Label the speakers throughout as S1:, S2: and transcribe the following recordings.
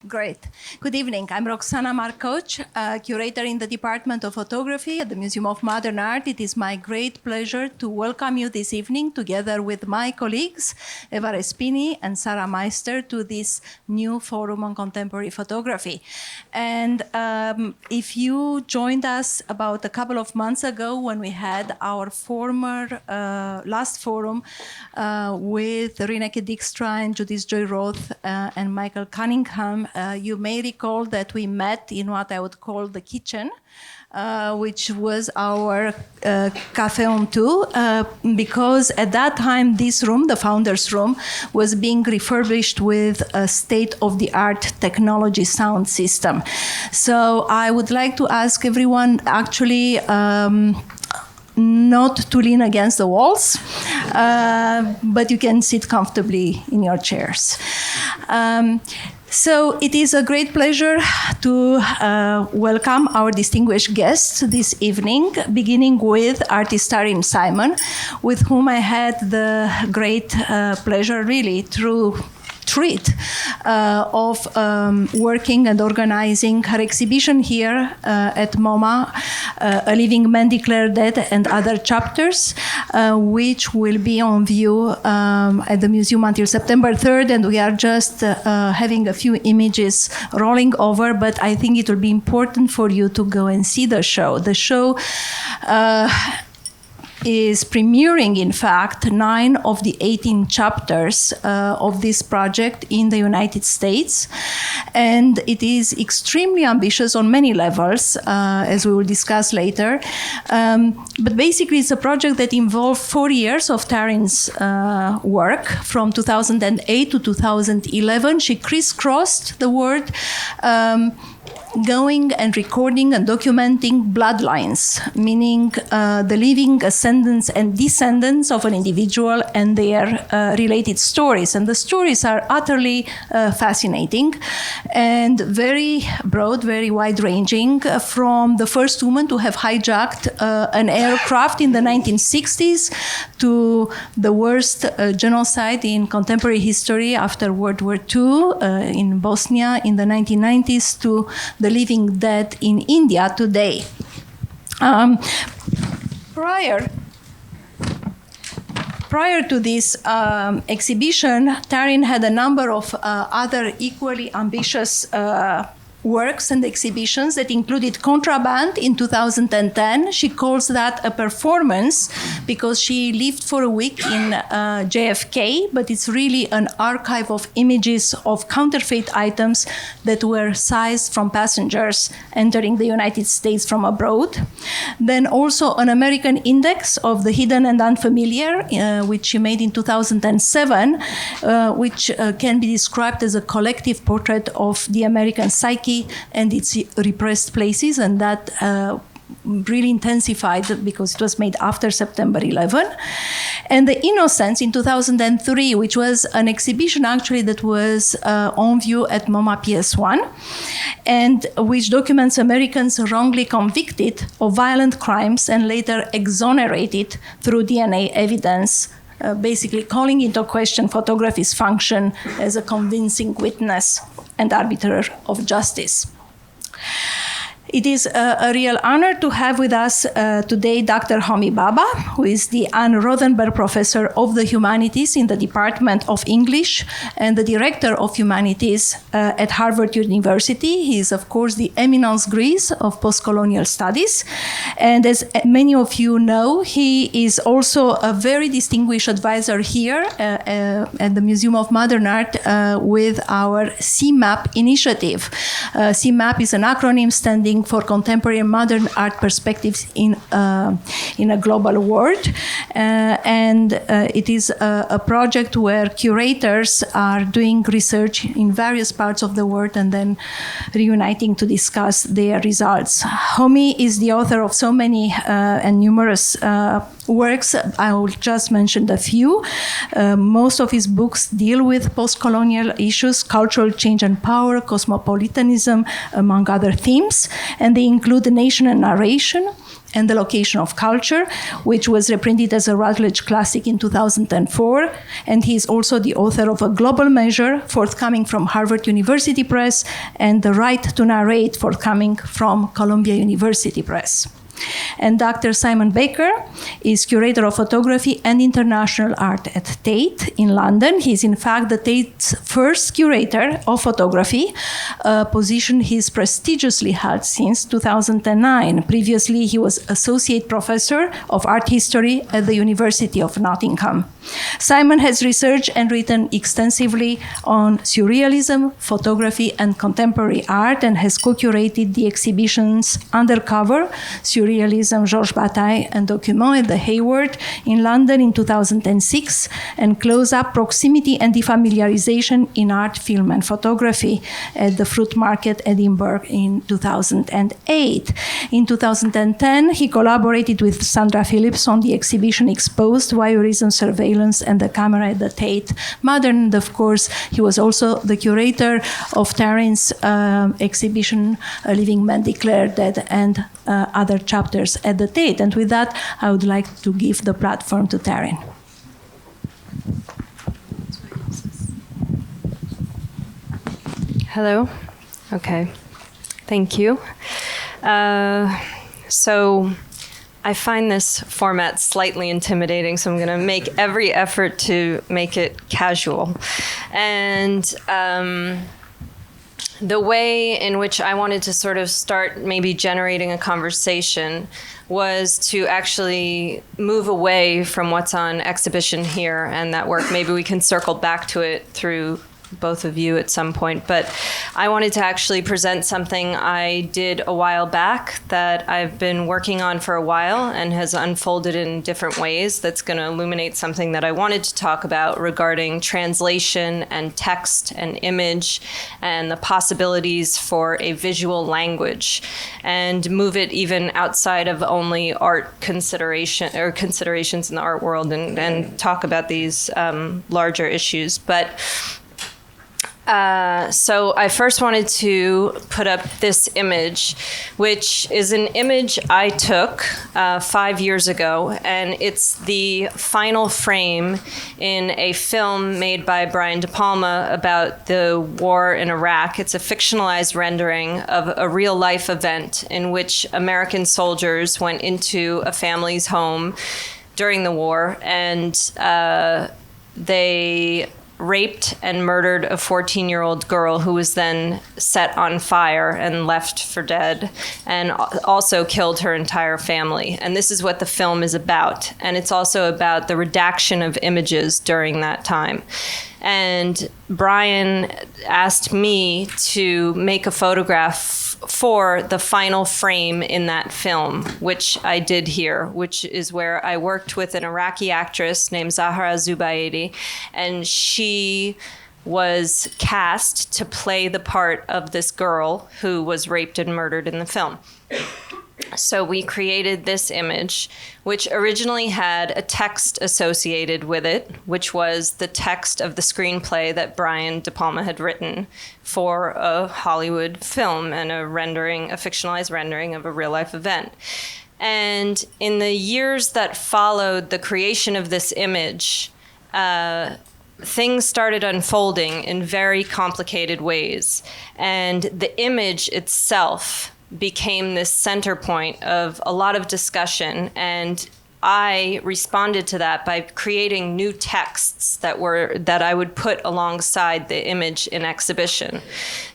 S1: Great. Good evening. I'm Roxana Markoch, curator in the Department of Photography at the Museum of Modern Art. It is my great pleasure to welcome you this evening, together with my colleagues, Eva Respini and Sarah Meister, to this new forum on contemporary photography. And if you joined us about a couple of months ago when we had our former last forum with Rineke Dijkstra and Judith Joy Roth and Michael Cunningham, you may recall that we met in what I would call the kitchen, which was our Café on Two, because at that time this room, the founder's room, was being refurbished with a state-of-the-art technology sound system. So I would like to ask everyone actually not to lean against the walls, but you can sit comfortably in your chairs. So it is a great pleasure to welcome our distinguished guests this evening, beginning with artist Taryn Simon, with whom I had the great pleasure, really, through treat of working and organizing her exhibition here at MoMA, A Living Man Declared Dead and Other Chapters, which will be on view at the museum until September 3rd, and we are just having a few images rolling over, but I think it will be important for you to go and see the show. The show is premiering, in fact, 9 of the 18 chapters of this project in the United States. And it is extremely ambitious on many levels, as we will discuss later. But basically, it's a project that involved 4 years of Taryn's work, from 2008 to 2011. She crisscrossed the world, going and recording and documenting bloodlines, meaning the living ascendants and descendants of an individual and their related stories. And the stories are utterly fascinating and very broad, very wide-ranging, from the first woman to have hijacked an aircraft in the 1960s to the worst genocide in contemporary history after World War II in Bosnia in the 1990s, to the living dead in India today. Prior to this exhibition, Taryn had a number of other equally ambitious works and exhibitions that included Contraband in 2010. She calls that a performance because she lived for a week in JFK, but it's really an archive of images of counterfeit items that were seized from passengers entering the United States from abroad. Then also an American Index of the Hidden and Unfamiliar, which she made in 2007, which can be described as a collective portrait of the American psyche and its repressed places, and that really intensified because it was made after September 11. And The Innocents in 2003, which was an exhibition actually that was on view at MoMA PS1, and which documents Americans wrongly convicted of violent crimes and later exonerated through DNA evidence, basically calling into question photography's function as a convincing witness and arbiter of justice. It is a real honor to have with us today Dr. Homi Bhabha, who is the Anne Rothenberg Professor of the Humanities in the Department of English and the Director of Humanities at Harvard University. He is, of course, the eminence grise of postcolonial studies. And as many of you know, he is also a very distinguished advisor here at the Museum of Modern Art with our CMAP initiative. CMAP is an acronym standing for Contemporary and Modern Art Perspectives in a Global World. And it is a project where curators are doing research in various parts of the world and then reuniting to discuss their results. Homi is the author of so many and numerous works. I will just mention a few. Most of his books deal with post-colonial issues, cultural change and power, cosmopolitanism, among other themes, and they include The Nation and Narration and The Location of Culture, which was reprinted as a Routledge Classic in 2004. And he is also the author of A Global Measure, forthcoming from Harvard University Press, and The Right to Narrate, forthcoming from Columbia University Press. And Dr. Simon Baker is curator of photography and international art at Tate in London. He's in fact the Tate's first curator of photography, a position he's prestigiously held since 2009. Previously, he was associate professor of art history at the University of Nottingham. Simon has researched and written extensively on surrealism, photography, and contemporary art, and has co-curated the exhibitions Undercover, Surrealism, Georges Bataille, and Document at the Hayward in London in 2006, and Close-Up, Proximity, and Defamiliarization in Art, Film, and Photography at the Fruit Market, Edinburgh in 2008. In 2010, he collaborated with Sandra Phillips on the exhibition Exposed, Voyeurism, Surveillance, and the Camera at the Tate Modern. And of course, he was also the curator of Taryn's exhibition, A Living Man Declared Dead, and other chapters at the Tate. And with that, I would like to give the platform to Taryn.
S2: Hello. Okay. Thank you. So I find this format slightly intimidating, so I'm going to make every effort to make it casual. And the way in which I wanted to sort of start maybe generating a conversation was to actually move away from what's on exhibition here and that work. Maybe we can circle back to it through both of you at some point, but I wanted to actually present something I did a while back that I've been working on for a while and has unfolded in different ways that's going to illuminate something that I wanted to talk about regarding translation and text and image and the possibilities for a visual language, and move it even outside of only art consideration or considerations in the art world, and talk about these larger issues. But so I first wanted to put up this image, which is an image I took 5 years ago, and it's the final frame in a film made by Brian De Palma about the war in Iraq. It's a fictionalized rendering of a real-life event in which American soldiers went into a family's home during the war, and they raped and murdered a 14-year-old girl who was then set on fire and left for dead, and also killed her entire family. And this is what the film is about. And it's also about the redaction of images during that time. And Brian asked me to make a photograph for the final frame in that film, which I did here, which is where I worked with an Iraqi actress named Zahra Zubaidi, and she was cast to play the part of this girl who was raped and murdered in the film. So we created this image, which originally had a text associated with it, which was the text of the screenplay that Brian De Palma had written for a Hollywood film, and a fictionalized rendering of a real-life event. And in the years that followed the creation of this image, things started unfolding in very complicated ways. And the image itself became this center point of a lot of discussion, and I responded to that by creating new texts that I would put alongside the image in exhibition.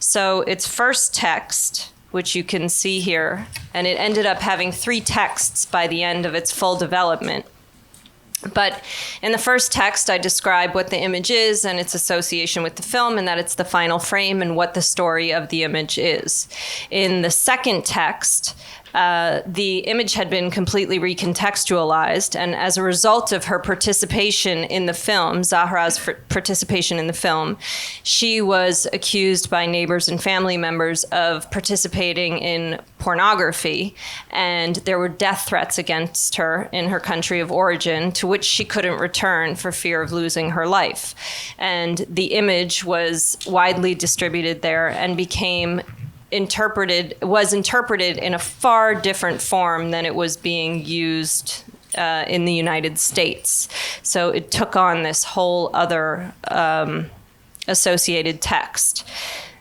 S2: So its first text, which you can see here, and it ended up having 3 texts by the end of its full development. But in the first text, I describe what the image is and its association with the film, and that it's the final frame and what the story of the image is. In the second text, the image had been completely recontextualized, and as a result of her participation in the film, Zahra's participation in the film, she was accused by neighbors and family members of participating in pornography, and there were death threats against her in her country of origin, to which she couldn't return for fear of losing her life. And the image was widely distributed there and was interpreted in a far different form than it was being used in the United States. So it took on this whole other associated text.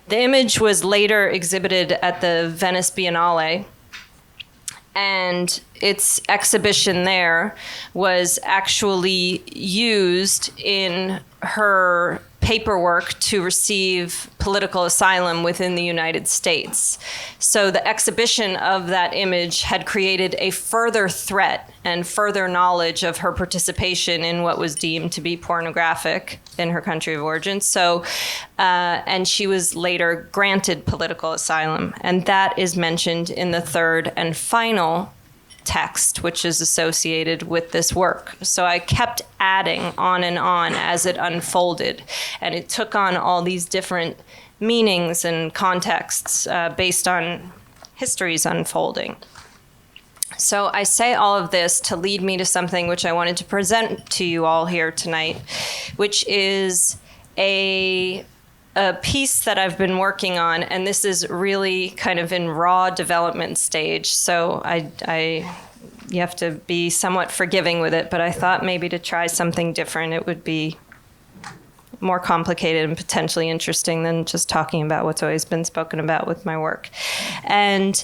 S2: The image was later exhibited at the Venice Biennale, and its exhibition there was actually used in her paperwork to receive political asylum within the United States. So the exhibition of that image had created a further threat and further knowledge of her participation in what was deemed to be pornographic in her country of origin. So, and she was later granted political asylum. And that is mentioned in the third and final text, which is associated with this work. So I kept adding on and on as it unfolded, and it took on all these different meanings and contexts based on history's unfolding. So I say all of this to lead me to something which I wanted to present to you all here tonight, which is a piece that I've been working on, and this is really kind of in raw development stage, so you have to be somewhat forgiving with it, but I thought maybe to try something different, it would be more complicated and potentially interesting than just talking about what's always been spoken about with my work. And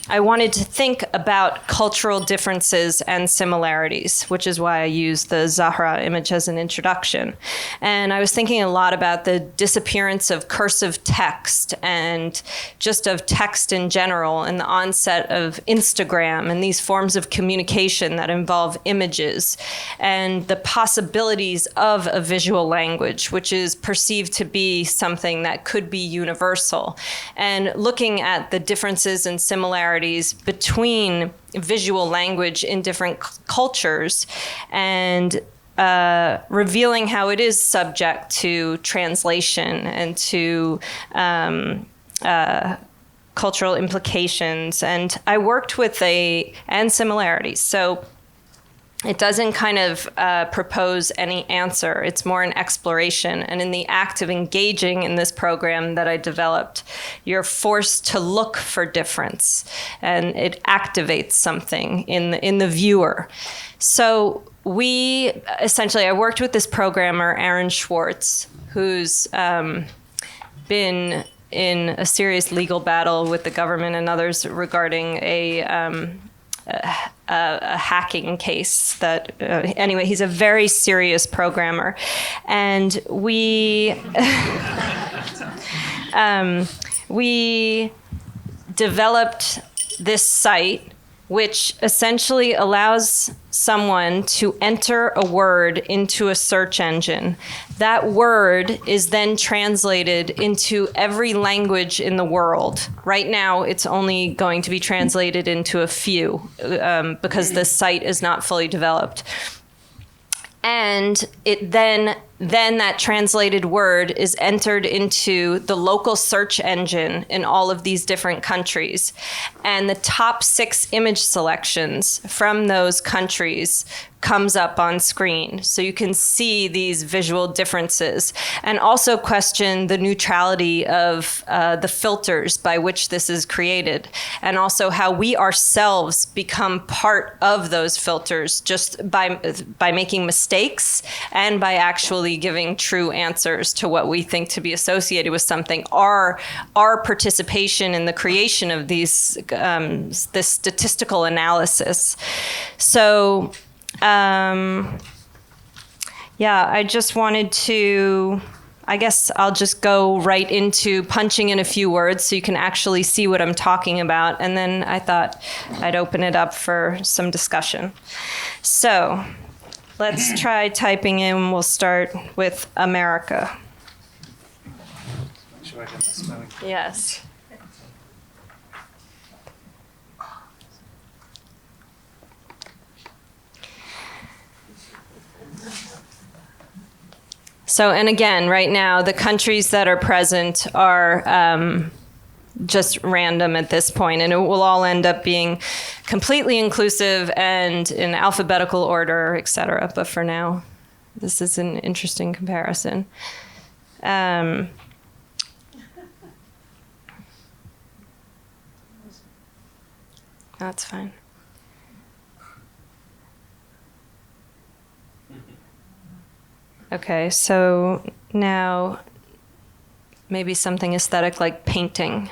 S2: I wanted to think about cultural differences and similarities, which is why I used the Zahra image as an introduction. And I was thinking a lot about the disappearance of cursive text and just of text in general, and the onset of Instagram and these forms of communication that involve images, and the possibilities of a visual language, which is perceived to be something that could be universal. And looking at the differences and similarities between visual language in different cultures, and revealing how it is subject to translation and to cultural implications. And I worked with and similarities. So it doesn't kind of propose any answer. It's more an exploration. And in the act of engaging in this program that I developed, you're forced to look for difference, and it activates something in the viewer. So I worked with this programmer, Aaron Schwartz, who's been in a serious legal battle with the government and others regarding a hacking case that, anyway, he's a very serious programmer. And we developed this site which essentially allows someone to enter a word into a search engine. That word is then translated into every language in the world. Right now, it's only going to be translated into a few because the site is not fully developed. And it then that translated word is entered into the local search engine in all of these different countries. And the top 6 image selections from those countries comes up on screen. So you can see these visual differences, and also question the neutrality of the filters by which this is created, and also how we ourselves become part of those filters just by making mistakes and by actually giving true answers to what we think to be associated with something. Our participation in the creation of this statistical analysis. So I just wanted to, I guess I'll just go right into punching in a few words so you can actually see what I'm talking about. And then I thought I'd open it up for some discussion. So let's try typing in. We'll start with America.
S3: Should I get the spelling?
S2: Yes. So, and again, right now, the countries that are present are just random at this point, and it will all end up being completely inclusive and in alphabetical order, et cetera. But for now, this is an interesting comparison. That's fine. Okay, so now maybe something aesthetic like painting.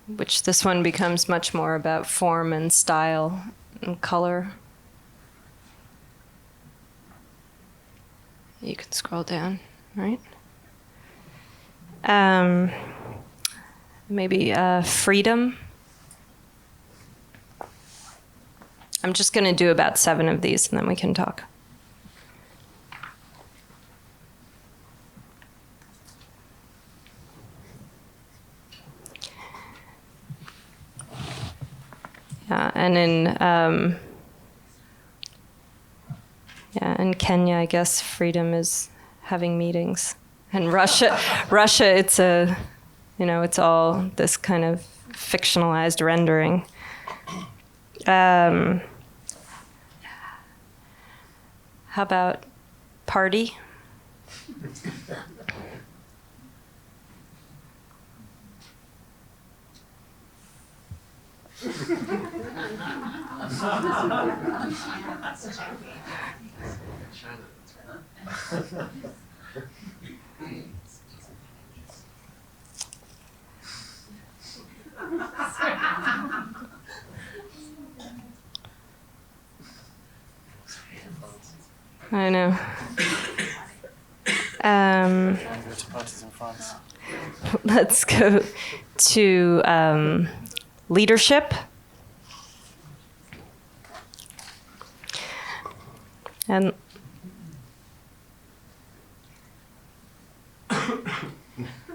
S2: Which this one becomes much more about form and style and color. You can scroll down, right? Maybe freedom. I'm just going to do about 7 of these, and then we can talk. Yeah, and in Kenya, I guess freedom is having meetings. And Russia, it's it's all this kind of fictionalized rendering. How about party? I know. Let's go to leadership. And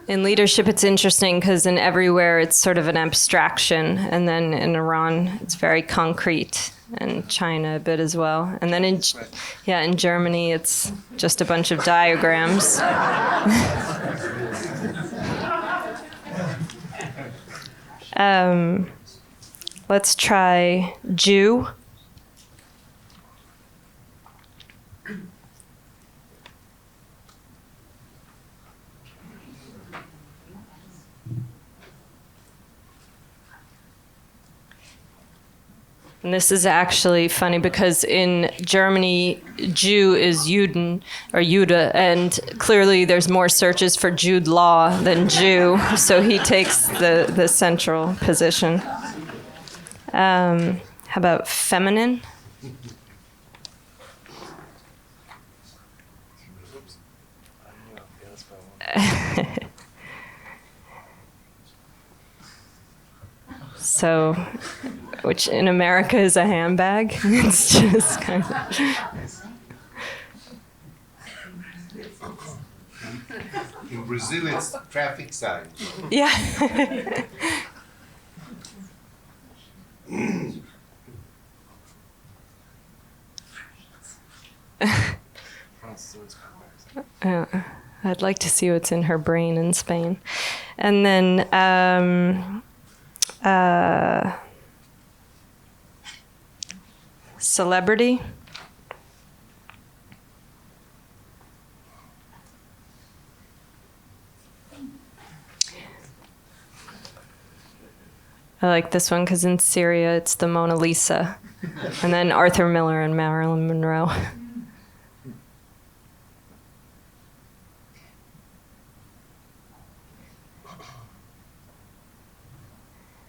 S2: in leadership, it's interesting because in everywhere it's sort of an abstraction, and then in Iran it's very concrete, and China a bit as well. And then in Germany it's just a bunch of diagrams. Let's try Jew. And this is actually funny because in Germany, Jew is Juden or Jude, and clearly there's more searches for Jude Law than Jew, so he takes the central position. How about feminine? So, which in America is a handbag. It's just kind of...
S3: In Brazil, it's traffic sign.
S2: Yeah. I'd like to see what's in her brain in Spain. And then celebrity. I like this one because in Syria it's the Mona Lisa, and then Arthur Miller and Marilyn Monroe.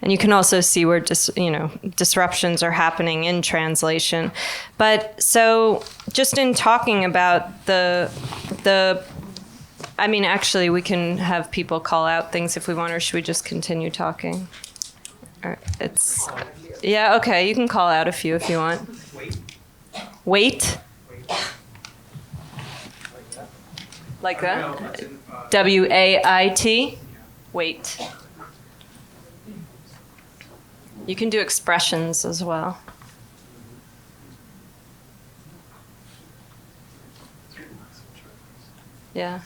S2: And you can also see where disruptions are happening in translation. But so just in talking about actually we can have people call out things if we want, or should we just continue talking? Yeah, okay, you can call out a few if you want. Wait. Like that? W-A-I-T? Wait. You can do expressions as well. Yeah.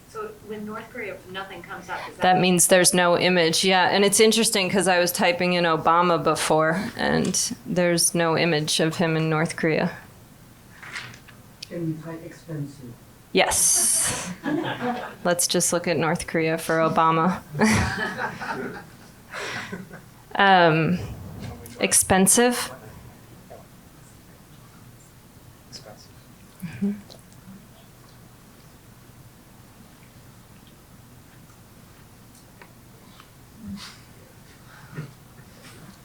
S4: So when North Korea, nothing comes up, is
S2: That means there's no image. Yeah, and it's interesting because I was typing in Obama before, and there's no image of him in North Korea.
S5: Can you type expensive?
S2: Yes. Let's just look at North Korea for Obama. Expensive. Mhm.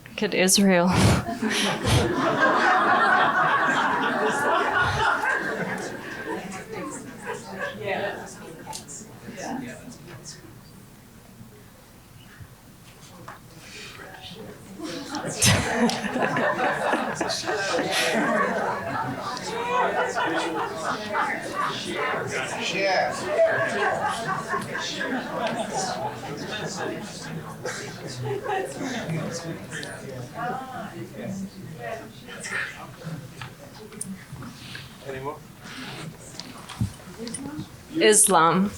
S2: Look at Israel.
S3: Share.
S6: Any more?
S2: Islam.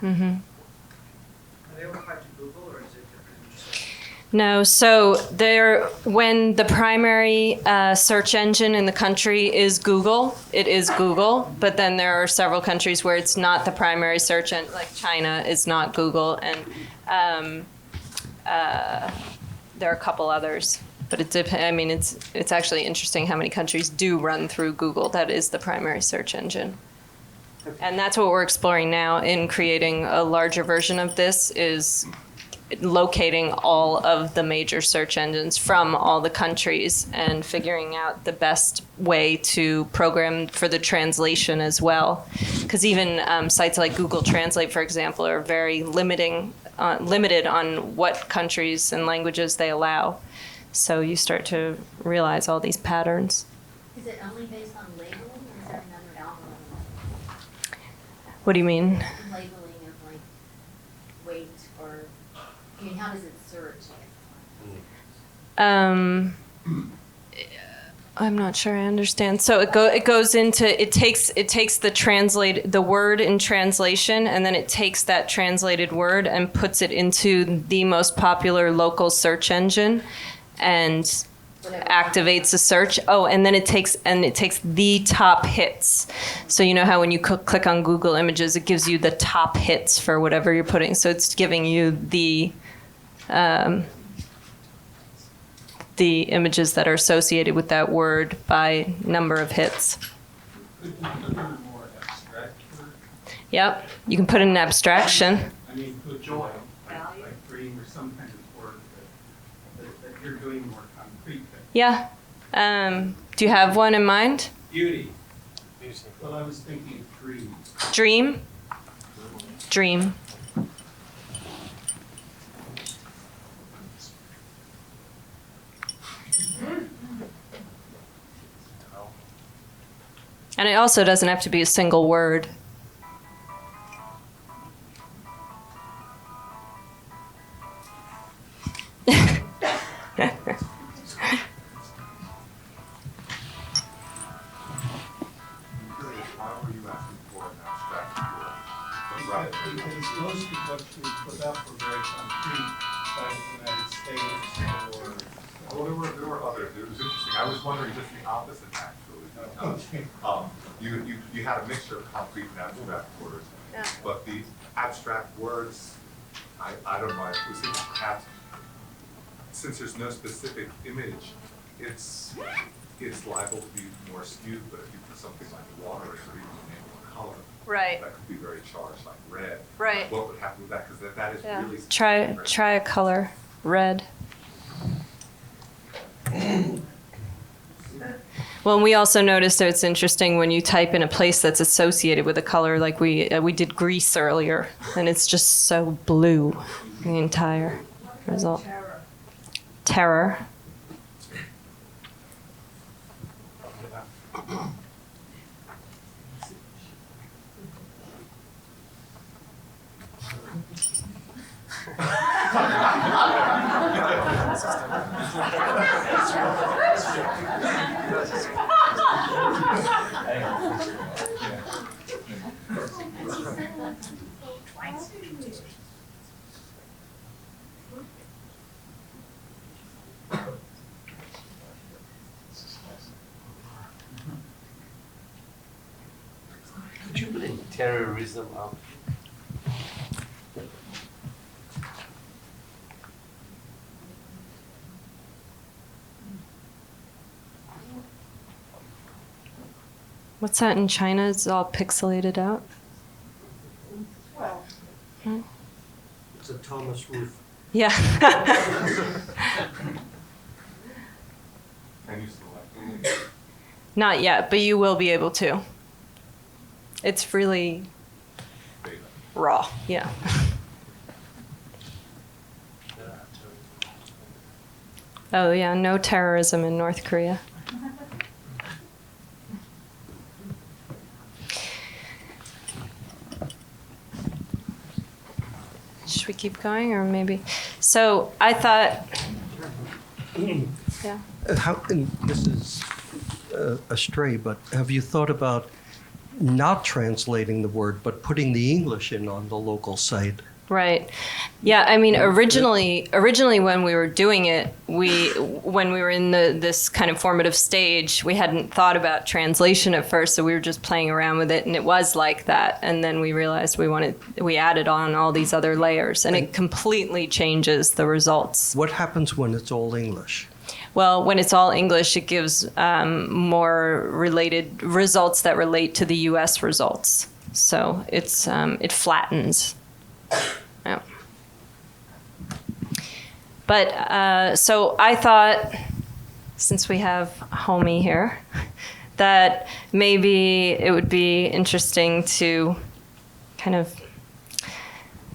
S2: Mm-hmm.
S5: Are they all tied to Google, or is it different?
S2: No, so when the primary search engine in the country is Google, it is Google. But then there are several countries where it's not the primary search engine, like China is not Google, and there are a couple others. But it's actually interesting how many countries do run through Google. That is the primary search engine. And that's what we're exploring now in creating a larger version of this, is locating all of the major search engines from all the countries and figuring out the best way to program for the translation as well. Because even sites like Google Translate, for example, are very limited on what countries and languages they allow. So you start to realize all these patterns.
S4: Is it only based on labeling, or is there another algorithm?
S2: What do you mean?
S4: Labeling of like weight, or, I mean, how does it search?
S2: I'm not sure I understand. So it takes the word in translation, and then it takes that translated word and puts it into the most popular local search engine, and activates a search. Oh, and then it takes the top hits. So you know how when you click on Google Images, it gives you the top hits for whatever you're putting. So it's giving you the images that are associated with that word by number of hits.
S6: Could you put in a more abstract word?
S2: Yep, you can put in an abstraction.
S6: I mean, could joy, like dream, or some kind of word that you're doing more concrete.
S2: Yeah. Do you have one in mind?
S6: Beauty. Well, I was thinking dream.
S2: Dream? Dream. And it also doesn't have to be a single word.
S7: Why were you asking for an abstract word?
S6: Because most of what you put up were very concrete, like the United States or.
S7: Well, there were others. It was interesting. I was wondering just the opposite, actually.
S6: Okay.
S7: You had a mixture of concrete and abstract words, but the abstract words, I don't know. I was thinking perhaps since there's no specific image, it's liable to be more skewed. But if you put something like water or even an animal color.
S2: Right.
S7: That could be very charged, like red.
S2: Right.
S7: What would happen with that? Because that is
S2: Yeah.
S7: really.
S2: Try a color, red. Well, and we also noticed that it's interesting when you type in a place that's associated with a color, like we did Greece earlier, and it's just so blue, the entire result. Terror.
S8: Could you bring terrorism up?
S2: What's that in China? It's all pixelated out.
S8: It's a Thomas Ruth.
S2: Yeah.
S7: Can you select?
S2: Not yet, but you will be able to. It's really raw, yeah. Oh yeah, no terrorism in North Korea. Should we keep going, or maybe? So I thought, yeah.
S9: And this is a stray, but have you thought about not translating the word, but putting the English in on the local site?
S2: Right. Yeah, I mean, originally when we were doing it, when we were in this kind of formative stage, we hadn't thought about translation at first, so we were just playing around with it, and it was like that. And then we realized we added on all these other layers, and it completely changes the results.
S9: What happens when it's all English?
S2: Well, when it's all English, it gives more related results that relate to the U.S. results. So it flattens. Yeah. But so I thought, since we have Homie here, that maybe it would be interesting to kind of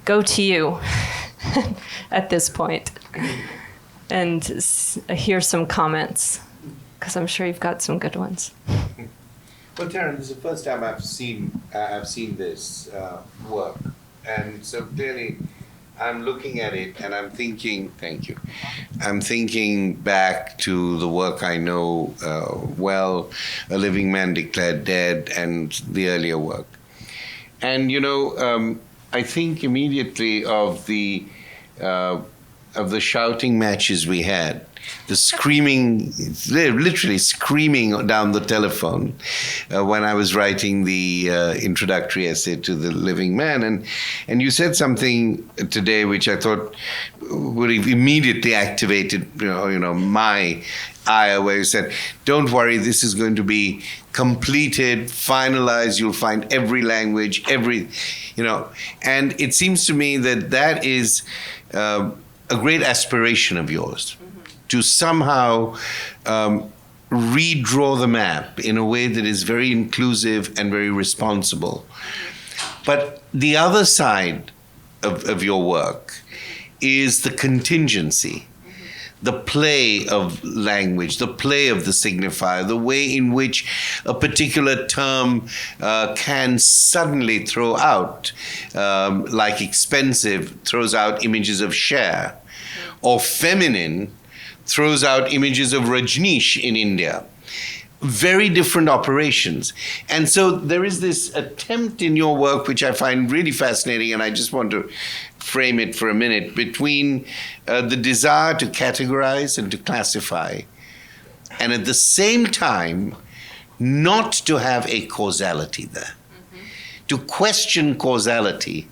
S2: go to you at this point and hear some comments, because I'm sure you've got some good ones.
S3: Well, Taryn, this is the first time I've seen this work, and so clearly, I'm looking at it and I'm thinking. Thank you. I'm thinking back to the work I know well, A Living Man Declared Dead, and the earlier work, and I think immediately of the shouting matches we had. The screaming, literally screaming down the telephone when I was writing the introductory essay to The Living Man. And you said something today which I thought would have immediately activated my ire, where you said, don't worry, this is going to be completed, finalized, you'll find every language, and it seems to me that is a great aspiration of yours. To somehow redraw the map in a way that is very inclusive and very responsible. But the other side of your work is the contingency, the play of language, the play of the signifier, the way in which a particular term can suddenly throw out, like expensive throws out images of Cher, or feminine throws out images of Rajneesh in India. Very different operations. And so there is this attempt in your work, which I find really fascinating, and I just want to frame it for a minute, between the desire to categorize and to classify, and at the same time, not to have a causality there. To question causality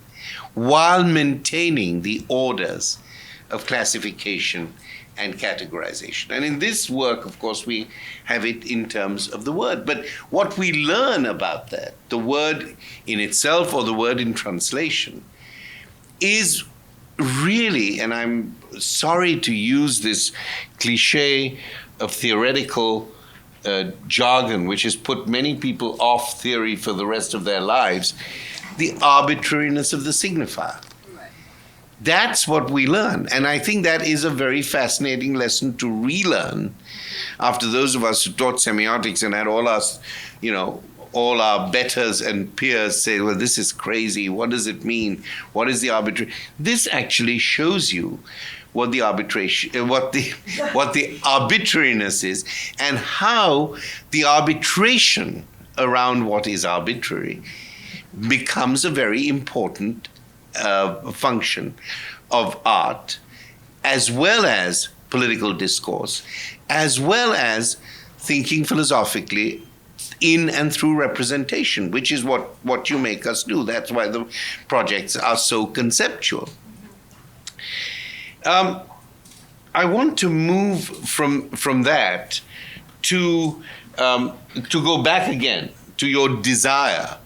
S3: while maintaining the orders of classification and categorization. And in this work, of course, we have it in terms of the word. But what we learn about that, the word in itself or the word in translation, is really, and I'm sorry to use this cliche of theoretical jargon, which has put many people off theory for the rest of their lives, the arbitrariness of the signifier. That's what we learn. And I think that is a very fascinating lesson to relearn after those of us who taught semiotics and had all us, all our betters and peers say, well, this is crazy. What does it mean? What is the arbitrary? This actually shows you what the arbitration, what the arbitrariness is, and how the arbitration around what is arbitrary becomes a very important function of art, as well as political discourse, as well as thinking philosophically in and through representation, which is what you make us do. That's why the projects are so conceptual. I want to move from that to go back again to your desire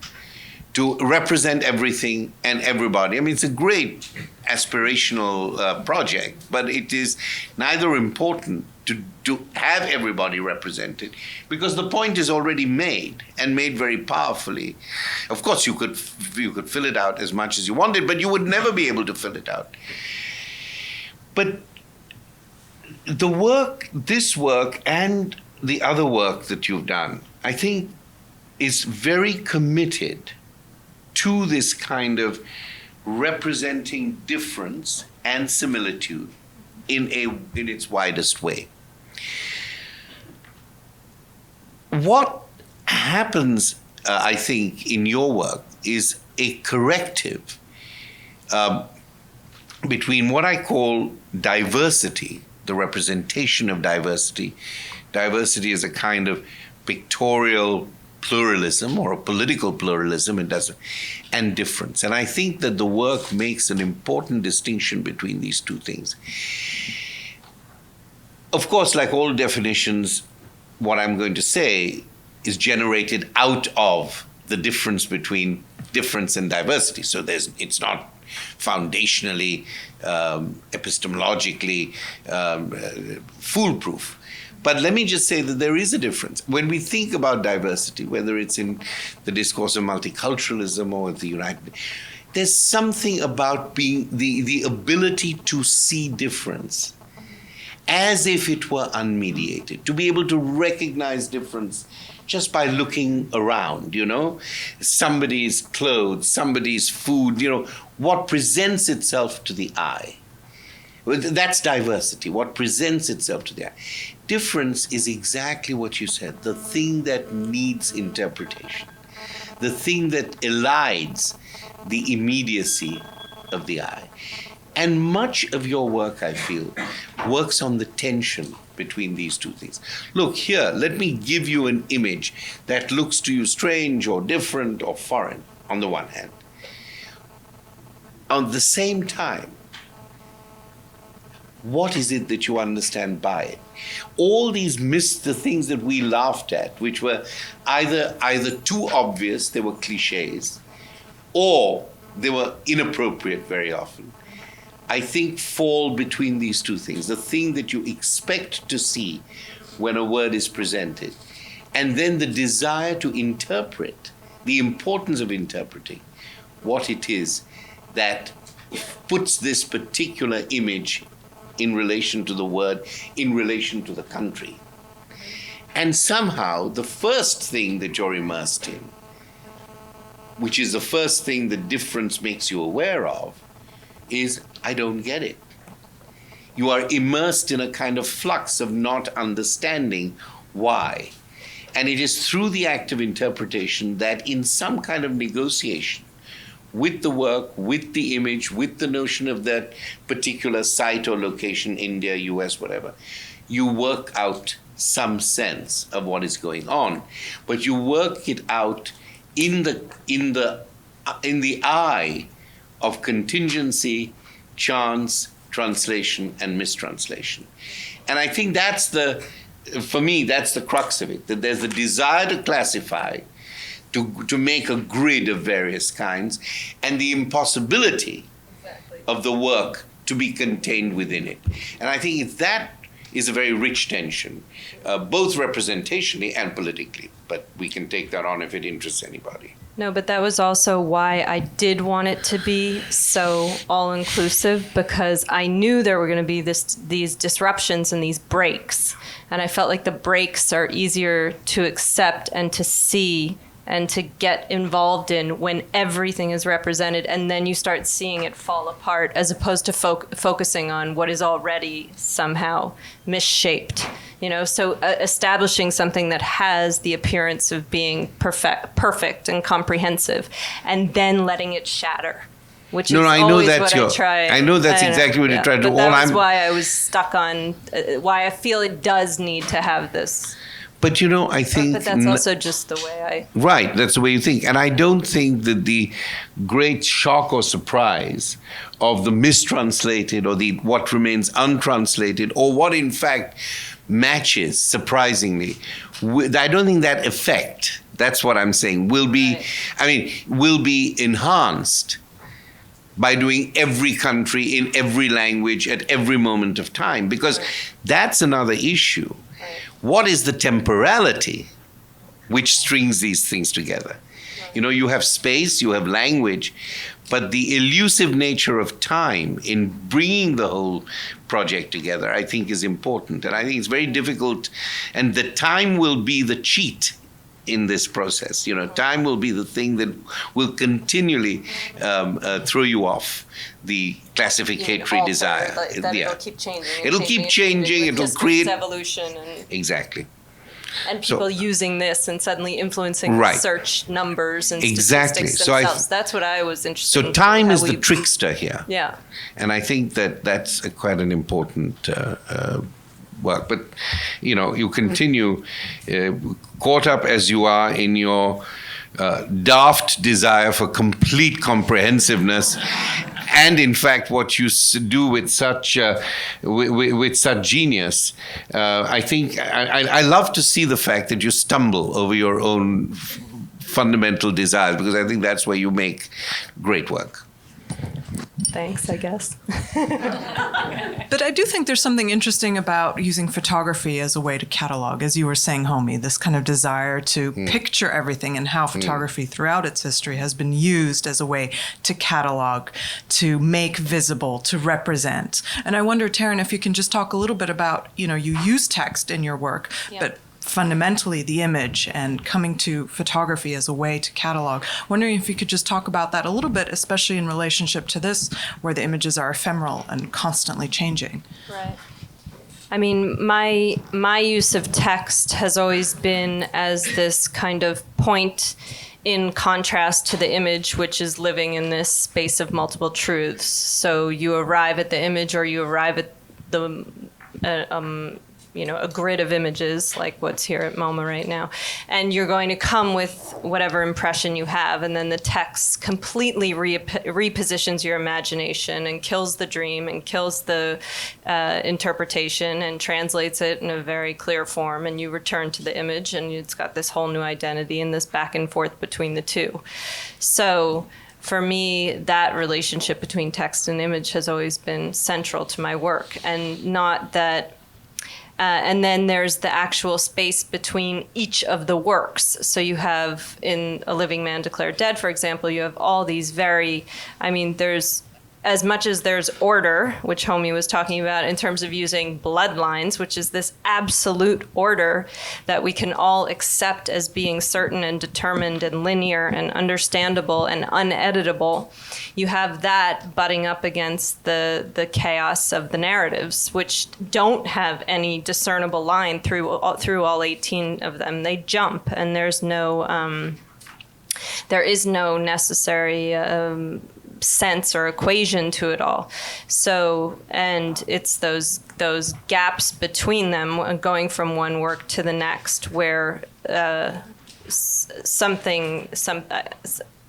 S3: to represent everything and everybody. I mean, it's a great aspirational project, but it is neither important to have everybody represented, because the point is already made, and made very powerfully. Of course, you could fill it out as much as you wanted, but you would never be able to fill it out. But the work, this work, and the other work that you've done, I think, is very committed to this kind of representing difference and similitude in its widest way. What happens, I think, in your work is a corrective between what I call diversity, the representation of diversity. Diversity is a kind of pictorial pluralism or a political pluralism, and difference. And I think that the work makes an important distinction between these two things. Of course, like all definitions, what I'm going to say is generated out of the difference between difference and diversity. So it's not foundationally, epistemologically foolproof. But let me just say that there is a difference. When we think about diversity, whether it's in the discourse of multiculturalism or the United, there's something about being the ability to see difference as if it were unmediated, to be able to recognize difference just by looking around, somebody's clothes, somebody's food, what presents itself to the eye. That's diversity, what presents itself to the eye. Difference is exactly what you said, the thing that needs interpretation, the thing that elides the immediacy of the eye. And much of your work, I feel, works on the tension between these two things. Look here, let me give you an image that looks to you strange or different or foreign, on the one hand. On the same time, what is it that you understand by it? All these the things that we laughed at, which were either too obvious, they were cliches, or they were inappropriate very often, I think fall between these two things. The thing that you expect to see when a word is presented, and then the desire to interpret, the importance of interpreting what it is that puts this particular image in relation to the word, in relation to the country. And somehow the first thing that you're immersed in, which is the first thing the difference makes you aware of, is I don't get it. You are immersed in a kind of flux of not understanding why. And it is through the act of interpretation that in some kind of negotiation with the work, with the image, with the notion of that particular site or location, India, US, whatever, you work out some sense of what is going on. But you work it out in the eye of contingency, chance, translation and mistranslation. And I think for me, that's the crux of it, that there's a desire to classify, to make a grid of various kinds, and the impossibility of the work to be contained within it. And I think that is a very rich tension, both representationally and politically. But we can take that on if it interests anybody.
S2: No, but that was also why I did want it to be so all-inclusive, because I knew there were going to be these disruptions and these breaks. And I felt like the breaks are easier to accept and to see and to get involved in when everything is represented, and then you start seeing it fall apart as opposed to focusing on what is already somehow misshaped. So establishing something that has the appearance of being perfect and comprehensive, and then letting it shatter, which is always what I try.
S3: I know that's exactly what you try to do.
S2: But that's why I was stuck on why I feel it does need to have this.
S3: But I think...
S2: But that's also just the way I...
S3: Right, that's the way you think. And I don't think that the great shock or surprise of the mistranslated or what remains untranslated, or what in fact matches, surprisingly, I don't think that effect, that's what I'm saying, will be enhanced by doing every country in every language at every moment of time, because that's another issue. What is the temporality which strings these things together? You have space, you have language, but the elusive nature of time in bringing the whole project together, I think, is important. And I think it's very difficult, and the time will be the cheat in this process. Time will be the thing that will continually throw you off the classificatory desire.
S2: It'll keep changing.
S3: It'll keep changing. It'll create
S2: evolution.
S3: Exactly.
S2: And people using this and suddenly influencing search numbers and statistics themselves. That's what I was interested in.
S3: So time is the trickster here.
S2: Yeah.
S3: And I think that's quite an important work. But, you continue, caught up as you are in your daft desire for complete comprehensiveness, and in fact what you do with such genius. I think I love to see the fact that you stumble over your own fundamental desires, because I think that's where you make great work.
S2: Thanks, I guess.
S10: But I do think there's something interesting about using photography as a way to catalog, as you were saying, Homi, this kind of desire to picture everything, and how photography throughout its history has been used as a way to catalog, to make visible, to represent. And I wonder, Taryn, if you can just talk a little bit about, you use text in your work, but fundamentally the image, and coming to photography as a way to catalog. Wondering if you could just talk about that a little bit, especially in relationship to this, where the images are ephemeral and constantly changing.
S2: Right. I mean, my use of text has always been as this kind of point in contrast to the image, which is living in this space of multiple truths. So you arrive at the image, or you arrive at the a grid of images like what's here at MoMA right now. And you're going to come with whatever impression you have, and then the text completely repositions your imagination and kills the dream and kills the interpretation and translates it in a very clear form, and you return to the image, and it's got this whole new identity and this back and forth between the two. So for me, that relationship between text and image has always been central to my work, and not that and then there's the actual space between each of the works. So you have, in A Living Man Declared Dead, for example, you have all these there's, as much as there's order, which Homi was talking about in terms of using bloodlines, which is this absolute order that we can all accept as being certain and determined and linear and understandable and uneditable, you have that butting up against the chaos of the narratives, which don't have any discernible line through all 18 of them. They jump, and there is no necessary sense or equation to it all. So, and it's those gaps between them, going from one work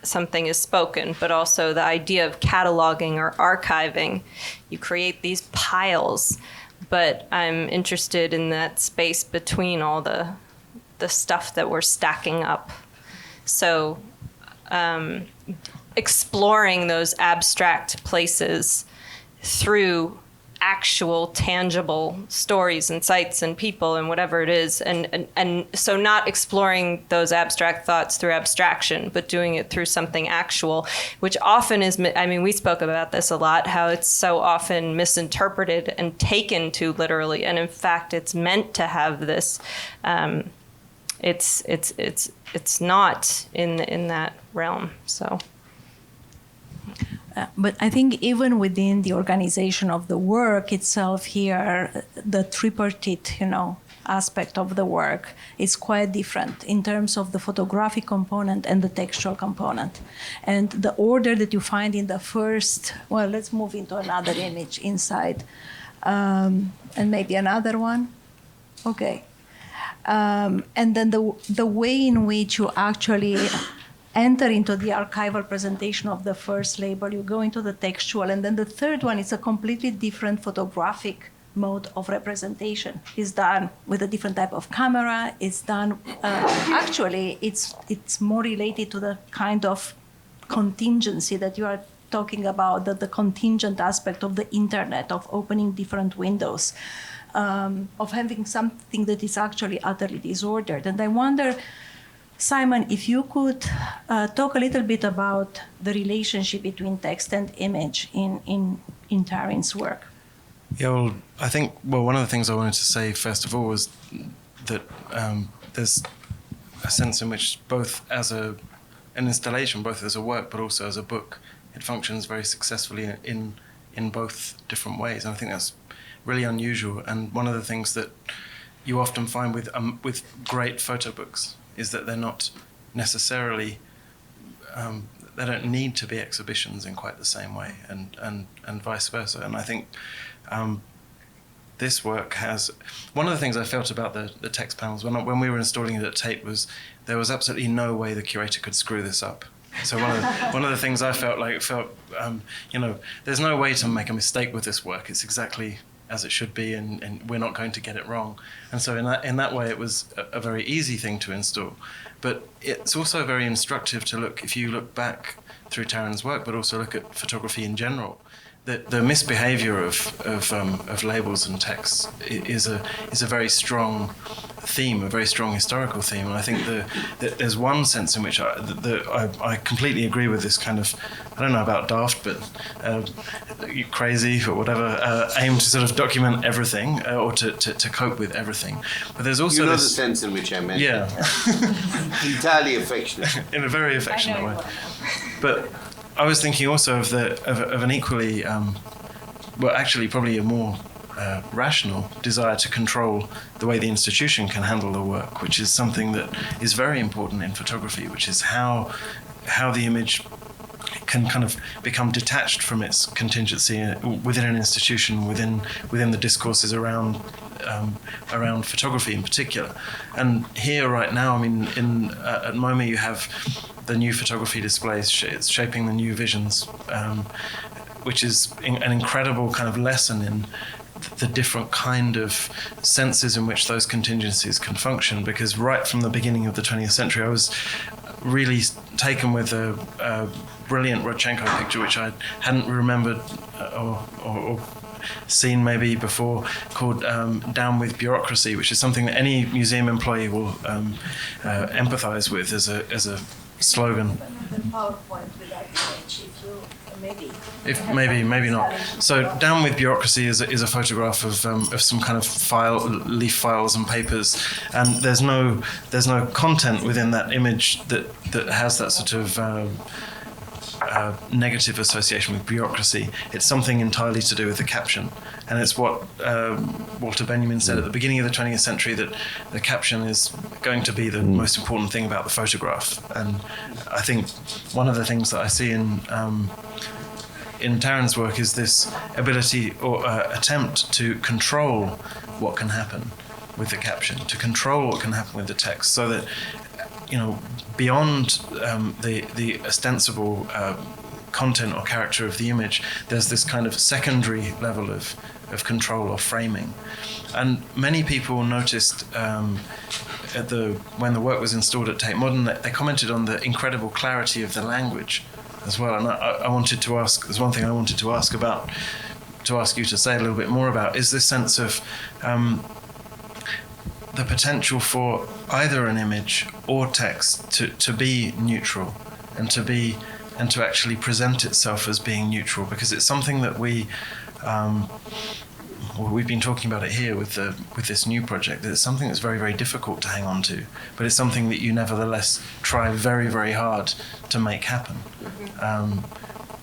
S2: something is spoken, but also the idea of cataloging or archiving. You create these piles, but I'm interested in that space between all the stuff that we're stacking up. So exploring those abstract places through actual tangible stories and sites and people and whatever it is, and so not exploring those abstract thoughts through abstraction, but doing it through something actual, which often is, I mean, we spoke about this a lot, how it's so often misinterpreted and taken too literally, and in fact it's meant to have this it's not in that realm. So
S1: but I think even within the organization of the work itself here, the tripartite, aspect of the work is quite different in terms of the photographic component and the textual component. And the order that you find in the first, well, let's move into another image inside. And maybe another one. Okay. And then the way in which you actually enter into the archival presentation of the first label, you go into the textual, and then the third one is a completely different photographic mode of representation. It's done with a different type of camera. It's done, actually, it's more related to the kind of contingency that you are talking about, the contingent aspect of the internet, of opening different windows, of having something that is actually utterly disordered. And I wonder, Simon, if you could talk a little bit about the relationship between text and image in Taryn's work.
S11: Yeah, well, I think, one of the things I wanted to say first of all was that there's a sense in which both as an installation, both as a work, but also as a book, it functions very successfully in both different ways. And I think that's really unusual. And one of the things that you often find with great photo books is that they're not necessarily, they don't need to be exhibitions in quite the same way, and vice versa. And I think this work has, one of the things I felt about the text panels when we were installing it at Tate was there was absolutely no way the curator could screw this up. So one of the things I felt, there's no way to make a mistake with this work. It's exactly as it should be, and we're not going to get it wrong. And so in that way, it was a very easy thing to install. But it's also very instructive to look, if you look back through Taryn's work, but also look at photography in general, that the misbehavior of labels and texts is a very strong theme, a very strong historical theme. And I think that there's one sense in which I completely agree with this kind of, I don't know about daft, but crazy or whatever, aim to sort of document everything or to cope with everything. But there's also
S3: the sense in which I meant
S11: yeah.
S3: Entirely affectionate.
S11: In a very affectionate way. But I was thinking also of an equally, actually probably a more rational desire to control the way the institution can handle the work, which is something that is very important in photography, which is how the image can kind of become detached from its contingency within an institution, within the discourses around photography in particular. And here right now, I mean, at MoMA you have the new photography displays, it's shaping the new visions, which is an incredible kind of lesson in the different kind of senses in which those contingencies can function. Because right from the beginning of the 20th century, I was really taken with a brilliant Rodchenko picture, which I hadn't remembered or seen maybe before, called Down with Bureaucracy, which is something that any museum employee will empathize with as a slogan.
S1: The PowerPoint with that image,
S11: maybe not. So Down with Bureaucracy is a photograph of some kind of leaf files and papers, and there's no content within that image that has that sort of negative association with bureaucracy. It's something entirely to do with the caption, and it's what Walter Benjamin said at the beginning of the 20th century, that the caption is going to be the most important thing about the photograph. And I think one of the things that I see in Taryn's work is this ability or attempt to control what can happen with the caption, to control what can happen with the text, so that beyond the ostensible content or character of the image, there's this kind of secondary level of control or framing. And many people noticed when the work was installed at Tate Modern, they commented on the incredible clarity of the language as well. And I wanted to ask, there's one thing I wanted to ask you to say a little bit more about, is this sense of the potential for either an image or text to be neutral and to actually present itself as being neutral, because it's something that we've been talking about it here with this new project. It's something that's very, very difficult to hang on to, but it's something that you nevertheless try very, very hard to make happen.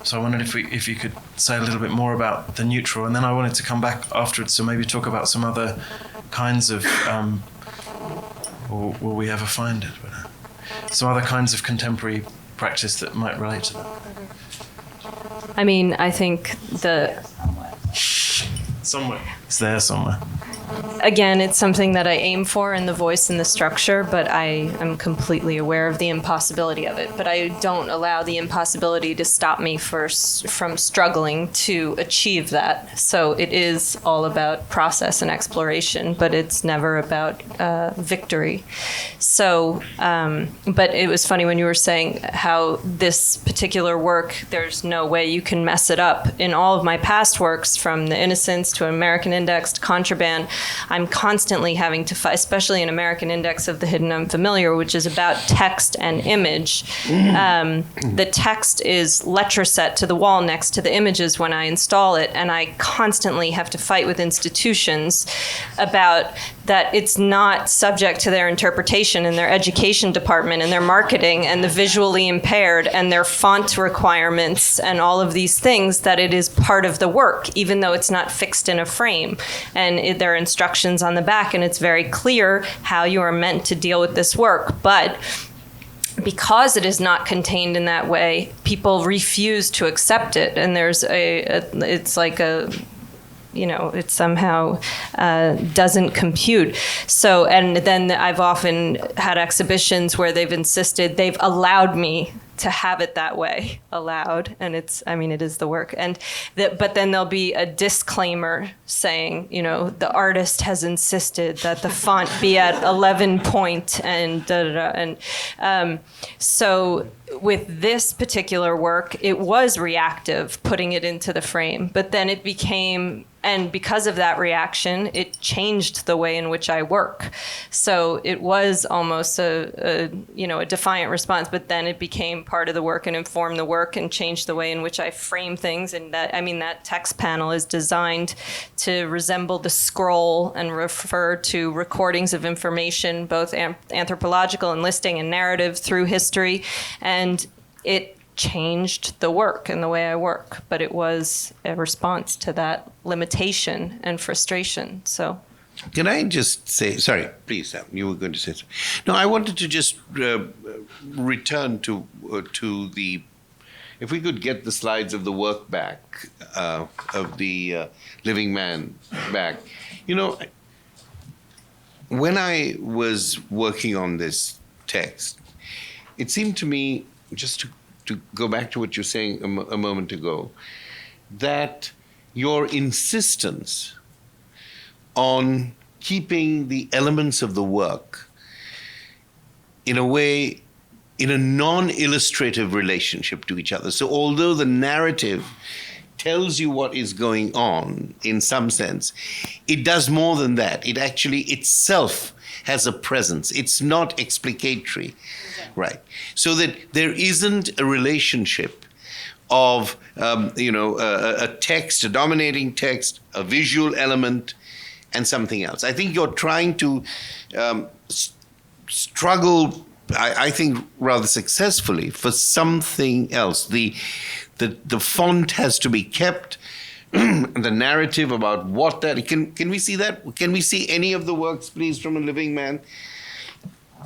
S11: So I wondered if you could say a little bit more about the neutral, and then I wanted to come back afterwards to maybe talk about some other kinds of, or will we ever find it? But, some other kinds of contemporary practice that might relate to that.
S2: I mean, I think
S11: Somewhere. It's there somewhere.
S2: Again, it's something that I aim for in the voice and the structure, but I am completely aware of the impossibility of it. But I don't allow the impossibility to stop me from struggling to achieve that. So it is all about process and exploration, but it's never about victory. So, but it was funny when you were saying how this particular work, there's no way you can mess it up. In all of my past works, from The Innocents to American Index to Contraband, I'm constantly having to fight, especially in American Index of the Hidden Unfamiliar, which is about text and image. The text is letraset to the wall next to the images when I install it, and I constantly have to fight with institutions about that it's not subject to their interpretation in their education department and their marketing and the visually impaired and their font requirements and all of these things, that it is part of the work, even though it's not fixed in a frame. And there are instructions on the back, and it's very clear how you are meant to deal with this work. But because it is not contained in that way, people refuse to accept it. And there's it's like a, it somehow doesn't compute. So, and then I've often had exhibitions where they've insisted, they've allowed me to have it that way, allowed, and it is the work. And but then there'll be a disclaimer saying, the artist has insisted that the font be at 11 point and da da da. And so with this particular work, it was reactive, putting it into the frame, but then it became, and because of that reaction, it changed the way in which I work. So it was almost a defiant response, but then it became part of the work and informed the work and changed the way in which I frame things. And that text panel is designed to resemble the scroll and refer to recordings of information, both anthropological and listing and narrative through history. And it changed the work and the way I work, but it was a response to that limitation and frustration. So,
S3: can I just say, sorry, please, Sam, you were going to say something. No, I wanted to just return to the, if we could get the slides of the work back, of the living man back. When I was working on this text, it seemed to me, just to go back to what you were saying a moment ago, that your insistence on keeping the elements of the work in a way, in a non-illustrative relationship to each other. So although the narrative tells you what is going on in some sense, it does more than that. It actually itself has a presence. It's not explicatory, right? So that there isn't a relationship of, a text, a dominating text, a visual element, and something else. I think you're trying to struggle, I think rather successfully, for something else. The font has to be kept. The narrative about what that, can we see that? Can we see any of the works, please, from a living man?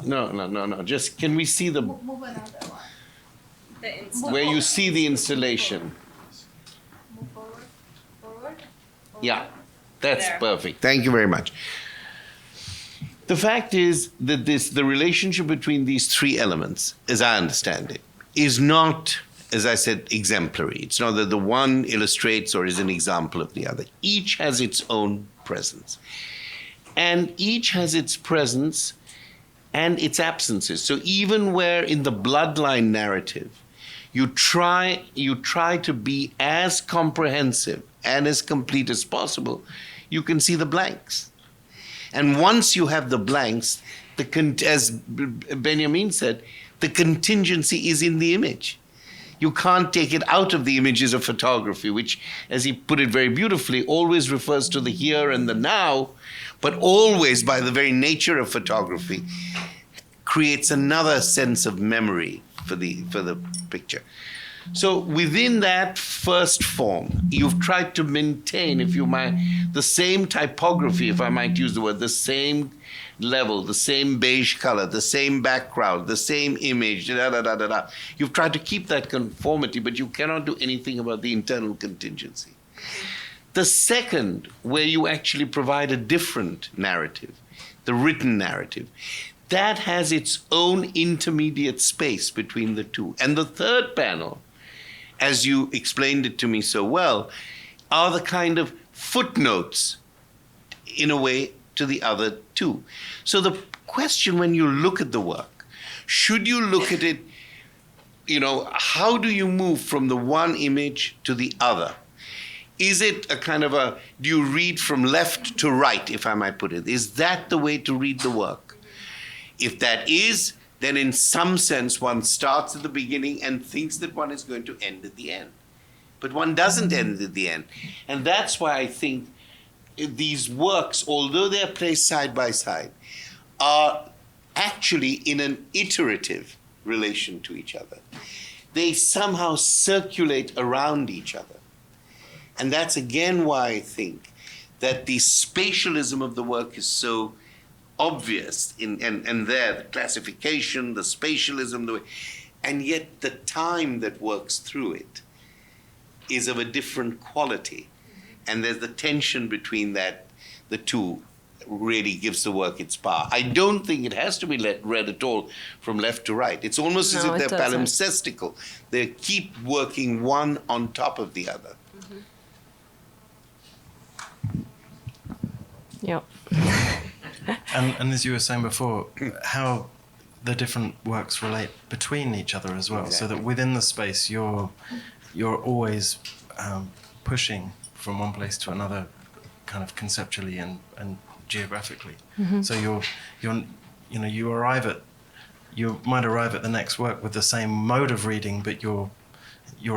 S3: No. Just, can we see the,
S1: Move another one.
S3: where you see the installation?
S1: Move forward.
S3: Yeah, that's
S2: There.
S3: perfect. Thank you very much. The fact is that the relationship between these three elements, as I understand it, is not, as I said, exemplary. It's not that the one illustrates or is an example of the other. Each has its own presence. And each has its presence and its absences. So even where in the bloodline narrative, you try to be as comprehensive and as complete as possible, you can see the blanks. And once you have the blanks, as Benjamin said, the contingency is in the image. You can't take it out of the images of photography, which, as he put it very beautifully, always refers to the here and the now, but always, by the very nature of photography, creates another sense of memory for the picture. So within that first form, you've tried to maintain, if you might, the same typography, if I might use the word, the same level, the same beige color, the same background, the same image, da-da-da-da-da. You've tried to keep that conformity, but you cannot do anything about the internal contingency. The second, where you actually provide a different narrative, the written narrative, that has its own intermediate space between the two. And the third panel, as you explained it to me so well, are the kind of footnotes, in a way, to the other two. So the question when you look at the work, should you look at it, how do you move from the one image to the other? Is it a kind of do you read from left to right, if I might put it? Is that the way to read the work? If that is, then in some sense one starts at the beginning and thinks that one is going to end at the end. But one doesn't end at the end. And that's why I think these works, although they are placed side by side, are actually in an iterative relation to each other. They somehow circulate around each other. And that's again why I think that the spatialism of the work is so obvious and there, the classification, the spatialism, and yet the time that works through it is of a different quality. And there's the tension between the two really gives the work its power. I don't think it has to be read at all from left to right. It's almost as if they're palimpsestical. They keep working one on top of the other.
S2: Yep.
S11: And as you were saying before, how the different works relate between each other as well, so that within the space you're always pushing from one place to another, kind of conceptually and geographically. Mm-hmm. So you might arrive at the next work with the same mode of reading, but your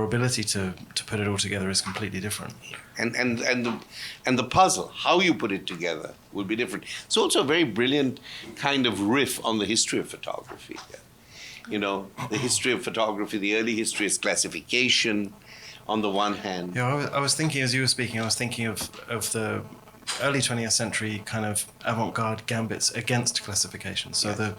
S11: ability to put it all together is completely different.
S3: And the puzzle, how you put it together, will be different. It's also a very brilliant kind of riff on the history of photography. The history of photography, the early history is classification on the one hand.
S11: Yeah, I was thinking, as you were speaking, I was thinking of the early 20th century kind of avant-garde gambits against classification. So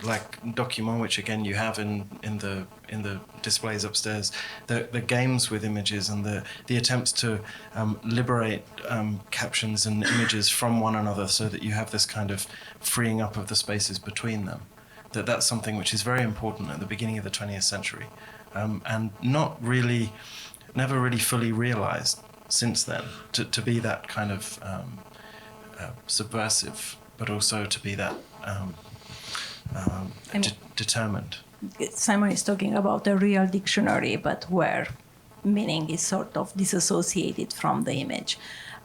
S11: like document, which again you have in the displays upstairs, the games with images and the attempts to liberate captions and images from one another, so that you have this kind of freeing up of the spaces between them. That's something which is very important at the beginning of the 20th century, and never really fully realized since then, to be that kind of subversive, but also to be that determined.
S1: Simon is talking about a real dictionary, but where meaning is sort of disassociated from the image.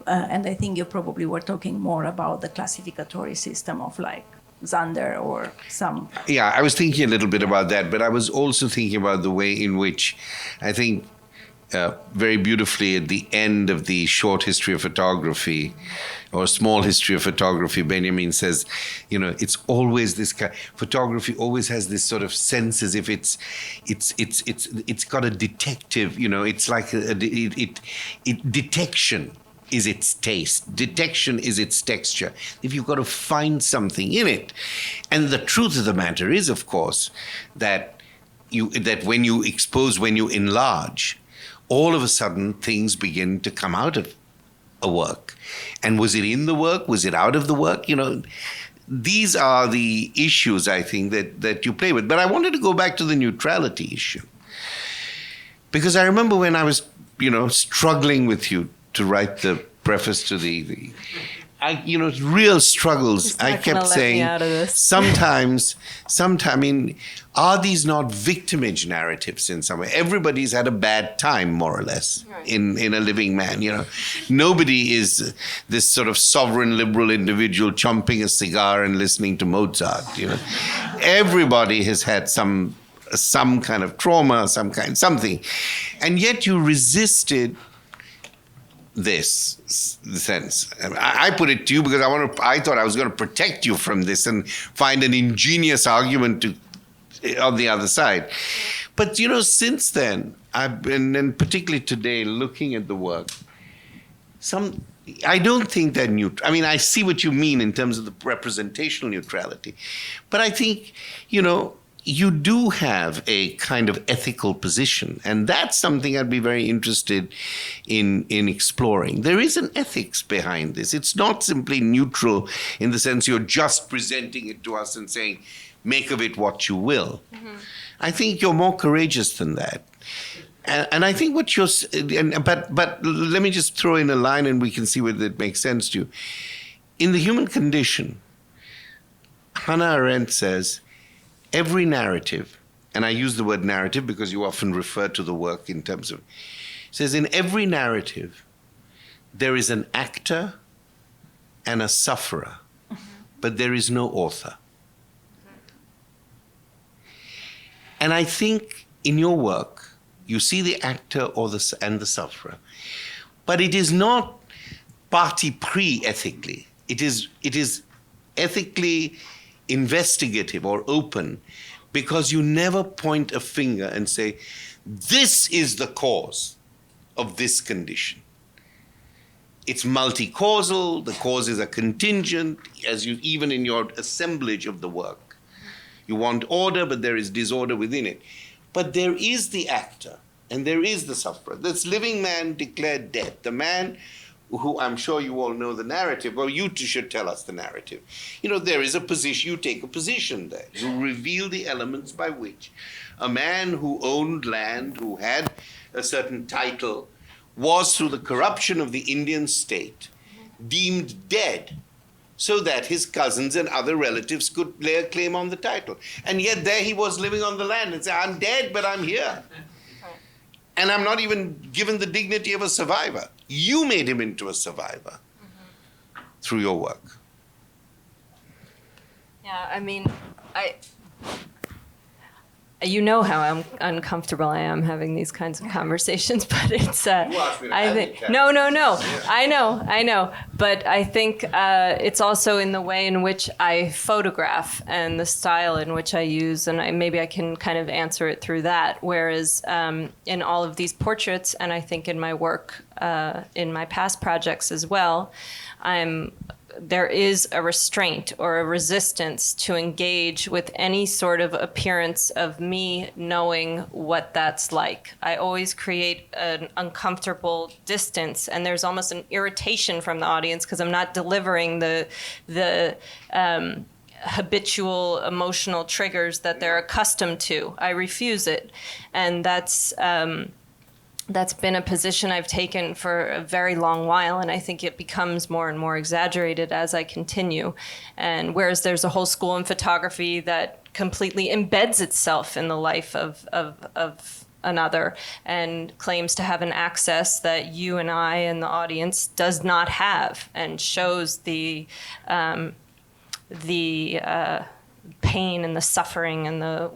S1: And I think you probably were talking more about the classificatory system of like Zander or some...
S3: Yeah, I was thinking a little bit about that, but I was also thinking about the way in which I think very beautifully at the end of the short history of photography or small history of photography, Benjamin says, it's always this kind. Photography always has this sort of sense as if it's got a detective. It's like detection is its taste. Detection is its texture. If you've got to find something in it, and the truth of the matter is, of course, that when you expose, when you enlarge, all of a sudden things begin to come out of a work? And was it in the work? Was it out of the work? These are the issues, I think, that you play with. But I wanted to go back to the neutrality issue. Because I remember when I was, struggling with you to write the preface to the real struggles. I kept saying, sometimes, are these not victimage narratives in some way? Everybody's had a bad time, more or less, in a living man. Nobody is this sort of sovereign liberal individual chomping a cigar and listening to Mozart. Everybody has had some kind of trauma, something, and yet you resisted this sense. I put it to you because I thought I was going to protect you from this and find an ingenious argument on the other side. But since then, I've been, and particularly today, looking at the work, I don't think they're neutral. I see what you mean in terms of the representational neutrality, but I think, you do have a kind of ethical position, and that's something I'd be very interested in exploring. There is an ethics behind this. It's not simply neutral in the sense you're just presenting it to us and saying, make of it what you will. Mm-hmm. I think you're more courageous than that. And I think what you're, but let me just throw in a line and we can see whether it makes sense to you. In the human condition, Hannah Arendt says, every narrative, and I use the word narrative because you often refer to the work in terms of, says in every narrative, there is an actor and a sufferer, but there is no author. And I think in your work, you see the actor and the sufferer, but it is not parti pris ethically. It is ethically investigative or open, because you never point a finger and say, this is the cause of this condition. It's multi-causal, the causes are contingent, even in your assemblage of the work. You want order, but there is disorder within it. But there is the actor, and there is the sufferer. This living man declared dead, the man who, I'm sure you all know the narrative, well, you two should tell us the narrative. There is a position, you take a position there. You reveal the elements by which a man who owned land, who had a certain title, was, through the corruption of the Indian state, deemed dead, so that his cousins and other relatives could lay a claim on the title. And yet there he was living on the land and saying, I'm dead, but I'm here. And I'm not even given the dignity of a survivor. You made him into a survivor through your work.
S2: Yeah, you know how uncomfortable I am having these kinds of conversations, but it's. I think no. Yeah. I know, but I think it's also in the way in which I photograph and the style in which I use, and maybe I can kind of answer it through that. Whereas in all of these portraits, and I think in my work, in my past projects as well, there is a restraint or a resistance to engage with any sort of appearance of me knowing what that's like. I always create an uncomfortable distance, and there's almost an irritation from the audience because I'm not delivering the habitual emotional triggers that they're accustomed to. I refuse it, and that's been a position I've taken for a very long while, and I think it becomes more and more exaggerated as I continue. And whereas there's a whole school in photography that completely embeds itself in the life of another and claims to have an access that you and I and the audience does not have, and shows the pain and the suffering and the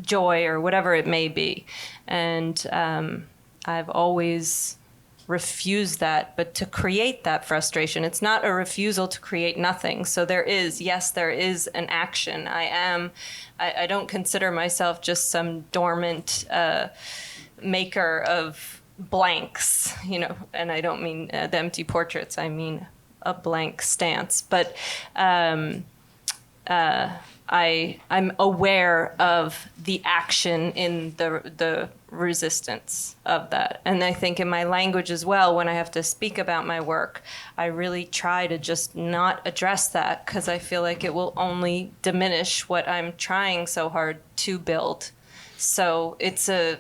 S2: joy or whatever it may be. And I've always refused that, but to create that frustration, it's not a refusal to create nothing. So there is an action. I don't consider myself just some dormant maker of blanks, and I don't mean the empty portraits, I mean a blank stance. But I'm aware of the action in the resistance of that. And I think in my language as well, when I have to speak about my work, I really try to just not address that, because I feel like it will only diminish what I'm trying so hard to build. So it's a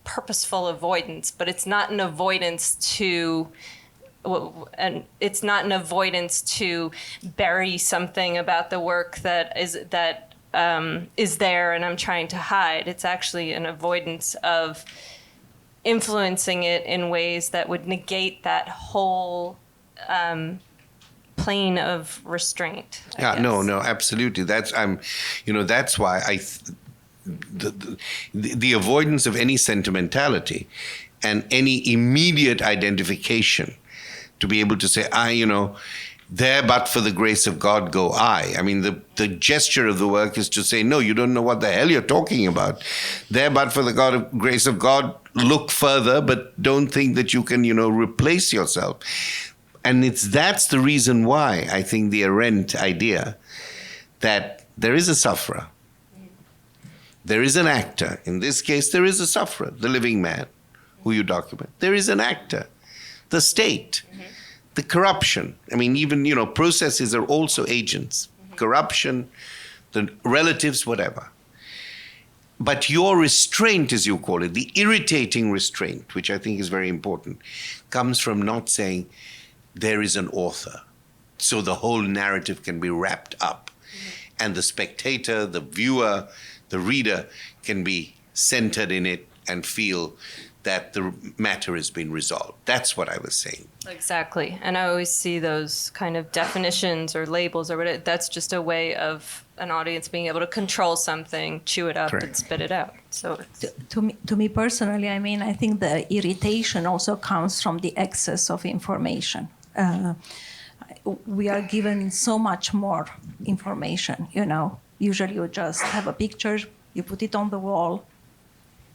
S2: purposeful avoidance, but it's not an avoidance to bury something about the work that is there and I'm trying to hide. It's actually an avoidance of influencing it in ways that would negate that whole plane of restraint. I guess.
S3: No, absolutely. That's that's why the avoidance of any sentimentality and any immediate identification, to be able to say, there but for the grace of God go I. I mean, the gesture of the work is to say, no, you don't know what the hell you're talking about. There but for the grace of God, look further, but don't think that you can, replace yourself. And that's the reason why I think the Arendt idea that there is a sufferer, there is an actor. In this case, there is a sufferer, the living man who you document. There is an actor, the state, the corruption. I mean, even, processes are also agents. Corruption, the relatives, whatever. But your restraint, as you call it, the irritating restraint, which I think is very important, comes from not saying there is an author, so the whole narrative can be wrapped up. And the spectator, the viewer, the reader can be centered in it and feel that the matter has been resolved. That's what I was saying.
S2: Exactly. And I always see those kind of definitions or labels or whatever. That's just a way of an audience being able to control something, chew it up,
S3: Correct.
S2: and spit it out. So
S1: To me personally, I think the irritation also comes from the excess of information. We are given so much more information, Usually you just have a picture, you put it on the wall,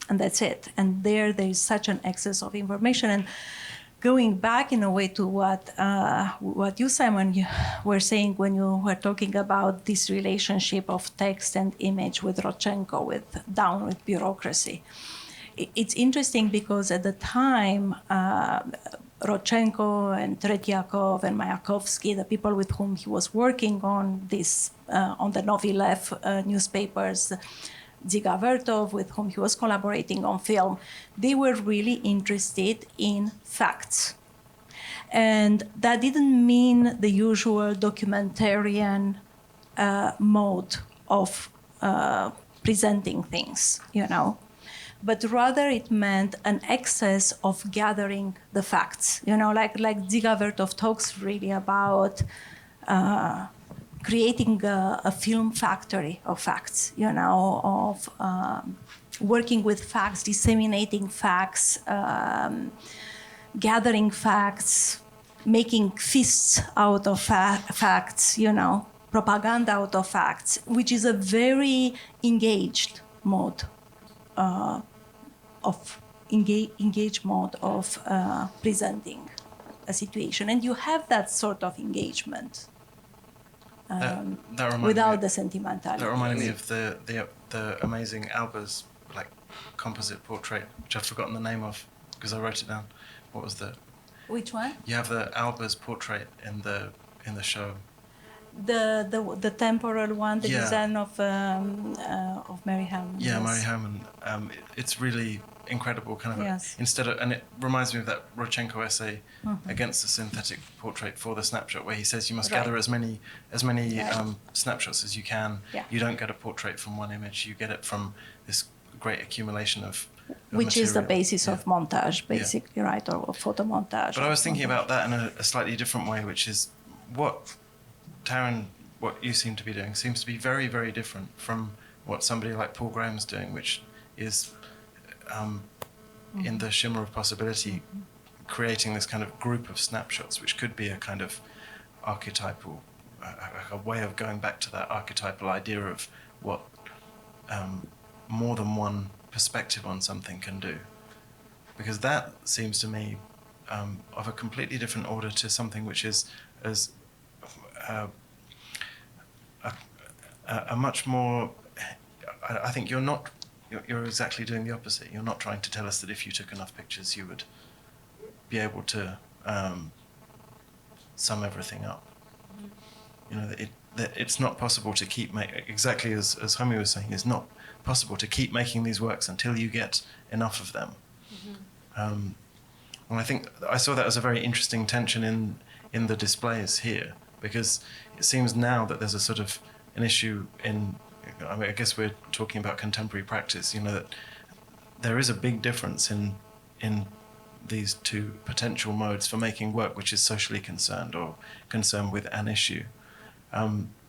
S1: and that's it. And there is such an excess of information. And going back in a way to what you, Simon, were saying when you were talking about this relationship of text and image with Rodchenko, with bureaucracy. It's interesting because at the time, Rodchenko and Tretyakov and Mayakovsky, the people with whom he was working on this, on the Novilev newspapers, Dziga Vertov, with whom he was collaborating on film, they were really interested in facts. And that didn't mean the usual documentarian mode of presenting things, but rather it meant an excess of gathering the facts. Like Dziga Vertov talks really about creating a film factory of facts, of working with facts, disseminating facts, gathering facts, making feasts out of facts, propaganda out of facts, which is a very engaged mode of presenting a situation. And you have that sort of engagement. Without the sentimentality.
S11: That reminded me of the amazing Alba's composite portrait, which I've forgotten the name of because I wrote it down. What was the?
S1: Which one?
S11: You have the Alba's portrait in the show.
S1: The temporal one, the design of Mary Hammond.
S11: Yeah,
S1: yes.
S11: Mary Hammond. It's really incredible, and it reminds me of that Rodchenko essay against the synthetic portrait for the snapshot, where he says you must gather as many snapshots as you can.
S1: Yeah.
S11: You don't get a portrait from one image; you get it from this great accumulation of
S1: which
S11: material.
S1: is the basis of montage, basically, right, or photo montage.
S11: But I was thinking about that in a slightly different way, which is what Taryn, what you seem to be doing, seems to be very, very different from what somebody like Paul Graham's doing, which is in the shimmer of possibility, creating this kind of group of snapshots, which could be a kind of archetypal, a way of going back to that archetypal idea of what more than one perspective on something can do. Because that seems to me of a completely different order to something which is as a much more. I think you're exactly doing the opposite. You're not trying to tell us that if you took enough pictures, you would be able to sum everything up. You know, that it's not possible to keep exactly as Homi was saying, it's not possible to keep making these works until you get enough of them. And I think I saw that as a very interesting tension in the displays here, because it seems now that there's a sort of an issue in, I mean, I guess we're talking about contemporary practice, you know, that there is a big difference in these two potential modes for making work which is socially concerned or concerned with an issue,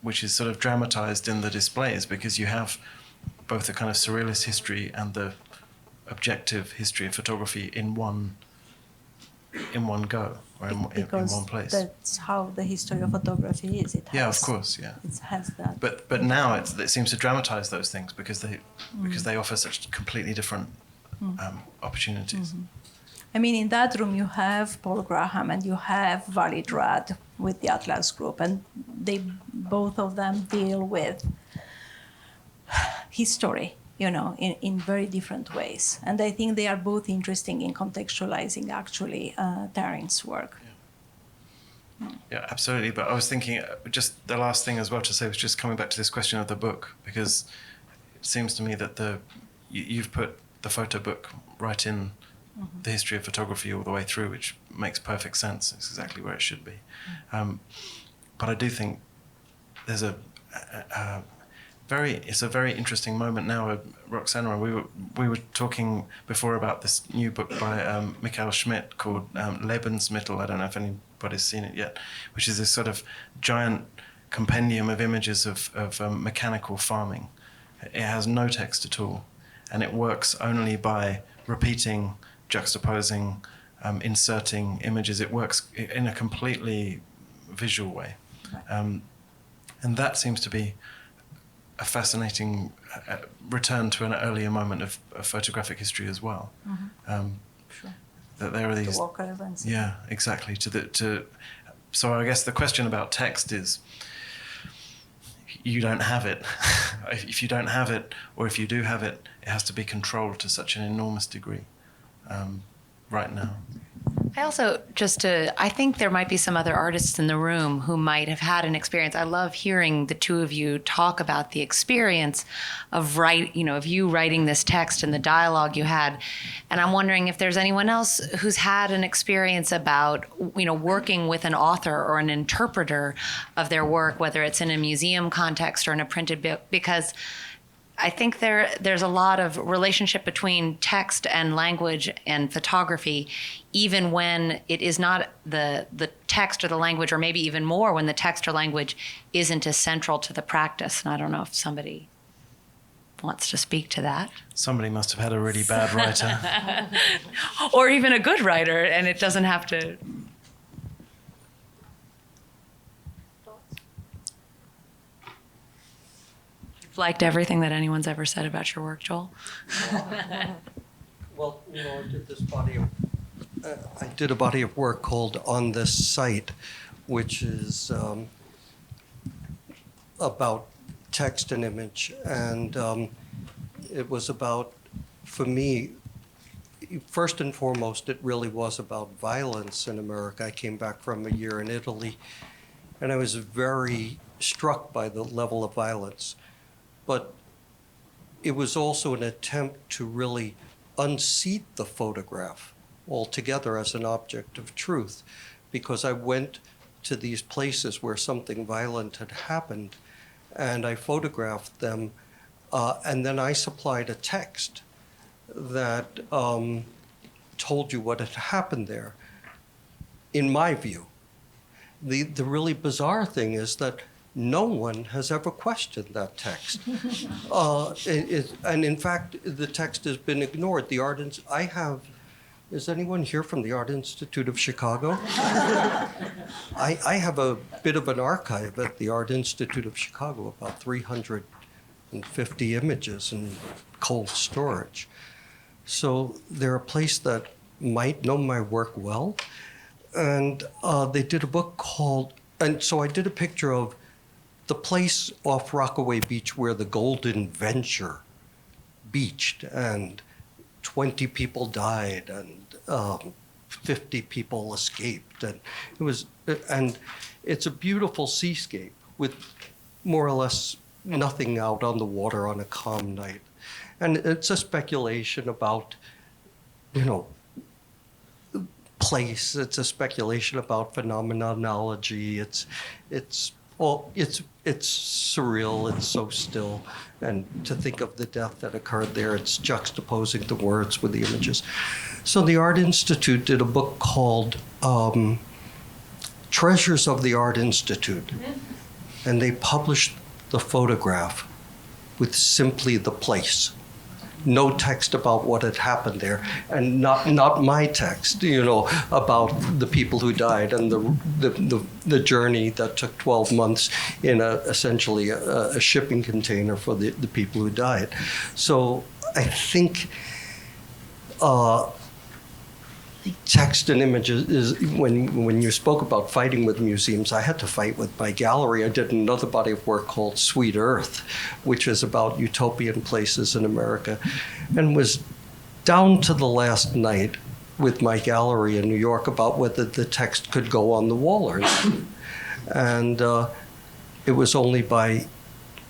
S11: which is sort of dramatized in the displays, because you have both the kind of surrealist history and the objective history of photography in one go, or in one place.
S1: That's how the history of photography is. It has,
S11: yeah, of course, yeah.
S1: It has that.
S11: But now it seems to dramatize those things because they offer such completely different opportunities.
S1: I mean, in that room you have Paul Graham and you have Walid Rad with the Atlas Group, and both of them deal with history, you know, in very different ways. And I think they are both interesting in contextualizing actually Taryn's work.
S11: Yeah, absolutely. But I was thinking, just the last thing as well to say was just coming back to this question of the book, because it seems to me that you've put the photo book right in the history of photography all the way through, which makes perfect sense. It's exactly where it should be. But I do think there's it's a very interesting moment now, Roxana. We were talking before about this new book by Michael Schmidt called Lebensmittel. I don't know if anybody's seen it yet, which is this sort of giant compendium of images of mechanical farming. It has no text at all, and it works only by repeating, juxtaposing, inserting images. It works in a completely visual way. And that seems to be a fascinating return to an earlier moment of photographic history as well.
S1: Sure.
S11: That there are these
S1: the Walker events.
S11: Yeah, exactly. So I guess the question about text is, you don't have it. If you don't have it, or if you do have it, it has to be controlled to such an enormous degree right now.
S12: I think there might be some other artists in the room who might have had an experience. I love hearing the two of you talk about the experience of you writing this text and the dialogue you had. And I'm wondering if there's anyone else who's had an experience about, working with an author or an interpreter of their work, whether it's in a museum context or in a printed book, because I think there's a lot of relationship between text and language and photography, even when it is not the text or the language, or maybe even more when the text or language isn't as central to the practice. And I don't know if somebody wants to speak to that.
S11: Somebody must have had a really bad writer.
S12: Or even a good writer, and it doesn't have to... Liked everything that anyone's ever said about your work, Joel?
S9: Well, I did a body of work called On This Site, which is about text and image. And it was about, for me, first and foremost, it really was about violence in America. I came back from a year in Italy, and I was very struck by the level of violence. But it was also an attempt to really unseat the photograph altogether as an object of truth, because I went to these places where something violent had happened, and I photographed them, and then I supplied a text that told you what had happened there, in my view. The really bizarre thing is that no one has ever questioned that text. And in fact, the text has been ignored. Is anyone here from the Art Institute of Chicago? I have a bit of an archive at the Art Institute of Chicago, about 350 images in cold storage. So they're a place that might know my work well. And they did a book called, and so I did a picture of the place off Rockaway Beach where the Golden Venture beached, and 20 people died, and 50 people escaped, and it's a beautiful seascape with more or less nothing out on the water on a calm night. And it's a speculation about, place. It's a speculation about phenomenology. It's surreal. It's so still. And to think of the death that occurred there, it's juxtaposing the words with the images. So the Art Institute did a book called Treasures of the Art Institute. And they published the photograph with simply the place. No text about what had happened there, and not my text, about the people who died and the journey that took 12 months in essentially a shipping container for the people who died. So I think text and images is when you spoke about fighting with museums, I had to fight with my gallery. I did another body of work called Sweet Earth, which is about utopian places in America, and was down to the last night with my gallery in New York about whether the text could go on the wall or not. And it was only by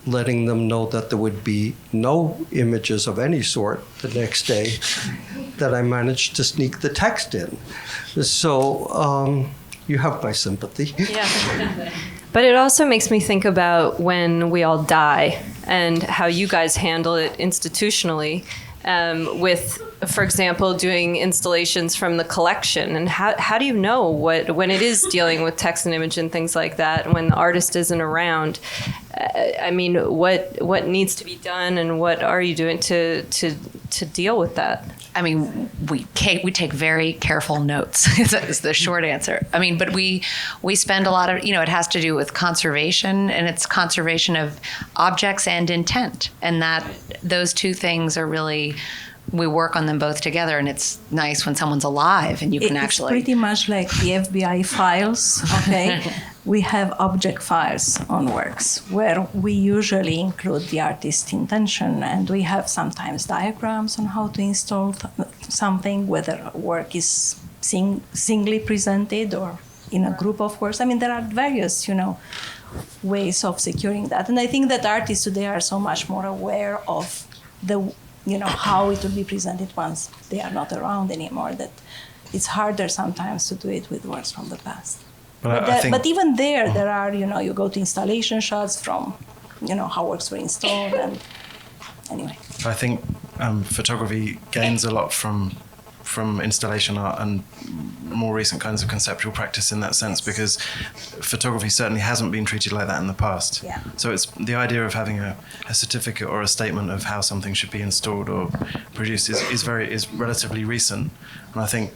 S9: letting them know that there would be no images of any sort the next day that I managed to sneak the text in. So you have my sympathy.
S2: Yeah. But it also makes me think about when we all die and how you guys handle it institutionally with, for example, doing installations from the collection. And how do you know when it is dealing with text and image and things like that, when the artist isn't around? I mean, what needs to be done, and what are you doing to deal with that?
S12: I mean, we take very careful notes is the short answer. I mean, but we spend a lot of, it has to do with conservation, and it's conservation of objects and intent. And that those two things are really, we work on them both together, and it's nice when someone's alive and you can actually.
S1: It's pretty much like the FBI files, okay? We have object files on works where we usually include the artist's intention, and we have sometimes diagrams on how to install something, whether a work is singly presented or in a group of works. I mean, there are various, ways of securing that. And I think that artists today are so much more aware of how it will be presented once they are not around anymore, that it's harder sometimes to do it with works from the past. But even there are, you go to installation shots from, how works were installed, and anyway.
S11: I think photography gains a lot from installation art and more recent kinds of conceptual practice in that sense, because photography certainly hasn't been treated like that in the past.
S1: Yeah.
S11: So it's the idea of having a certificate or a statement of how something should be installed or produced is relatively recent, and I think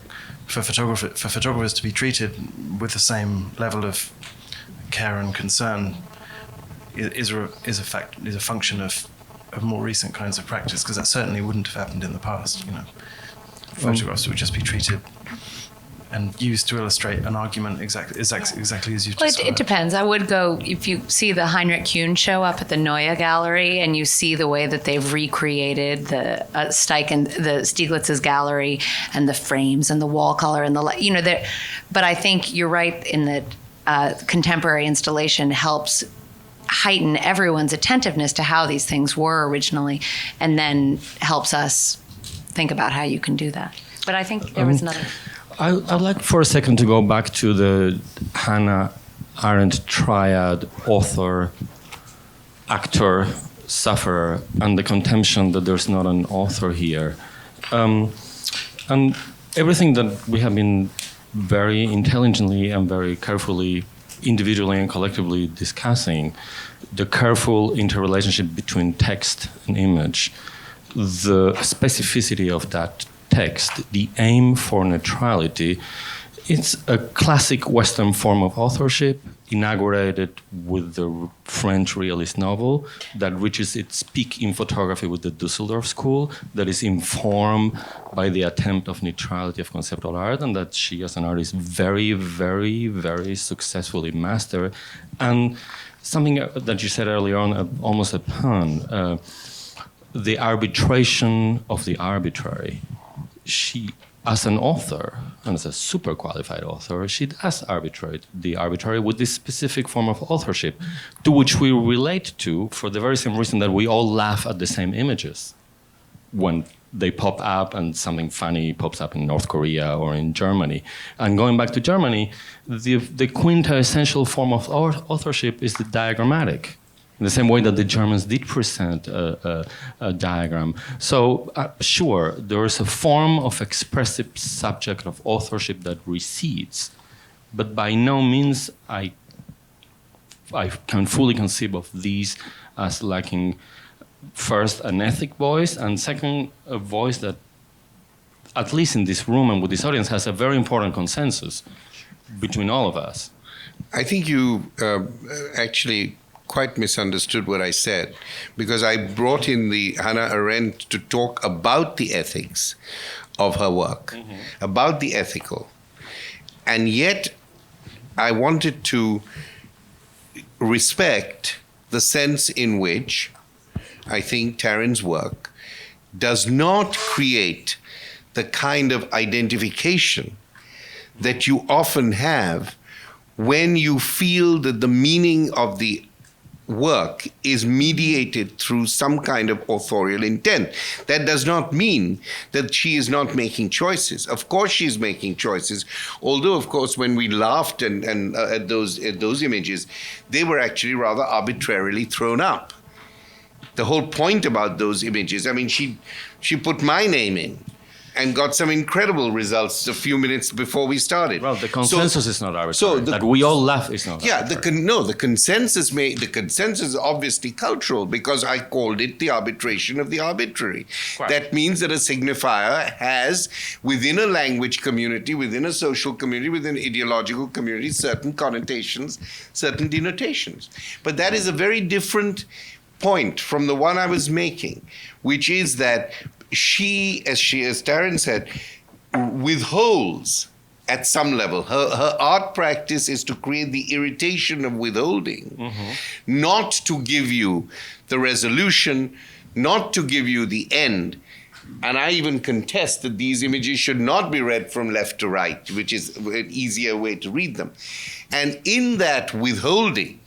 S11: for photographers to be treated with the same level of care and concern is a function of more recent kinds of practice, because that certainly wouldn't have happened in the past. Photographs would just be treated and used to illustrate an argument exactly as you just described.
S12: It depends. I would go, if you see the Heinrich Kuhn show up at the Neue Gallery and you see the way that they've recreated the Stieglitz's gallery and the frames and the wall color and but I think you're right in that contemporary installation helps heighten everyone's attentiveness to how these things were originally, and then helps us think about how you can do that. But I think there was another.
S13: I'd like for a second to go back to the Hannah Arendt triad: author, actor, sufferer, and the contention that there's not an author here. And everything that we have been very intelligently and very carefully, individually and collectively discussing, the careful interrelationship between text and image, the specificity of that text, the aim for neutrality, it's a classic Western form of authorship, inaugurated with the French realist novel that reaches its peak in photography with the Düsseldorf school, that is informed by the attempt of neutrality of conceptual art, and that she as an artist very, very, very successfully mastered. And something that you said earlier on, almost a pun. The arbitration of the arbitrary. She, as an author, and as a super qualified author, she does arbitrate the arbitrary with this specific form of authorship, to which we relate to for the very same reason that we all laugh at the same images when they pop up and something funny pops up in North Korea or in Germany. And going back to Germany, the quintessential form of authorship is the diagrammatic, in the same way that the Germans did present a diagram. So sure, there is a form of expressive subject of authorship that recedes, but by no means I can fully conceive of these as lacking, first, an ethic voice, and second, a voice that, at least in this room and with this audience, has a very important consensus between all of us.
S3: I think you actually quite misunderstood what I said, because I brought in the Hannah Arendt to talk about the ethics of her work, about the ethical. And yet, I wanted to respect the sense in which I think Taryn's work does not create the kind of identification that you often have when you feel that the meaning of the work is mediated through some kind of authorial intent. That does not mean that she is not making choices. Of course she's making choices, although of course when we laughed and at those images, they were actually rather arbitrarily thrown up. The whole point about those images, I mean, she put my name in and got some incredible results a few minutes before we started.
S13: Well, the consensus is not arbitrary.
S3: So
S13: that we all laugh is not arbitrary.
S3: The consensus is obviously cultural, because I called it the arbitration of the arbitrary.
S13: Right.
S3: That means that a signifier has, within a language community, within a social community, within an ideological community, certain connotations, certain denotations. But that is a very different point from the one I was making, which is that she, as Taryn said, withholds at some level. Her art practice is to create the irritation of withholding, not to give you the resolution, not to give you the end. And I even contest that these images should not be read from left to right, which is an easier way to read them. And in that withholding,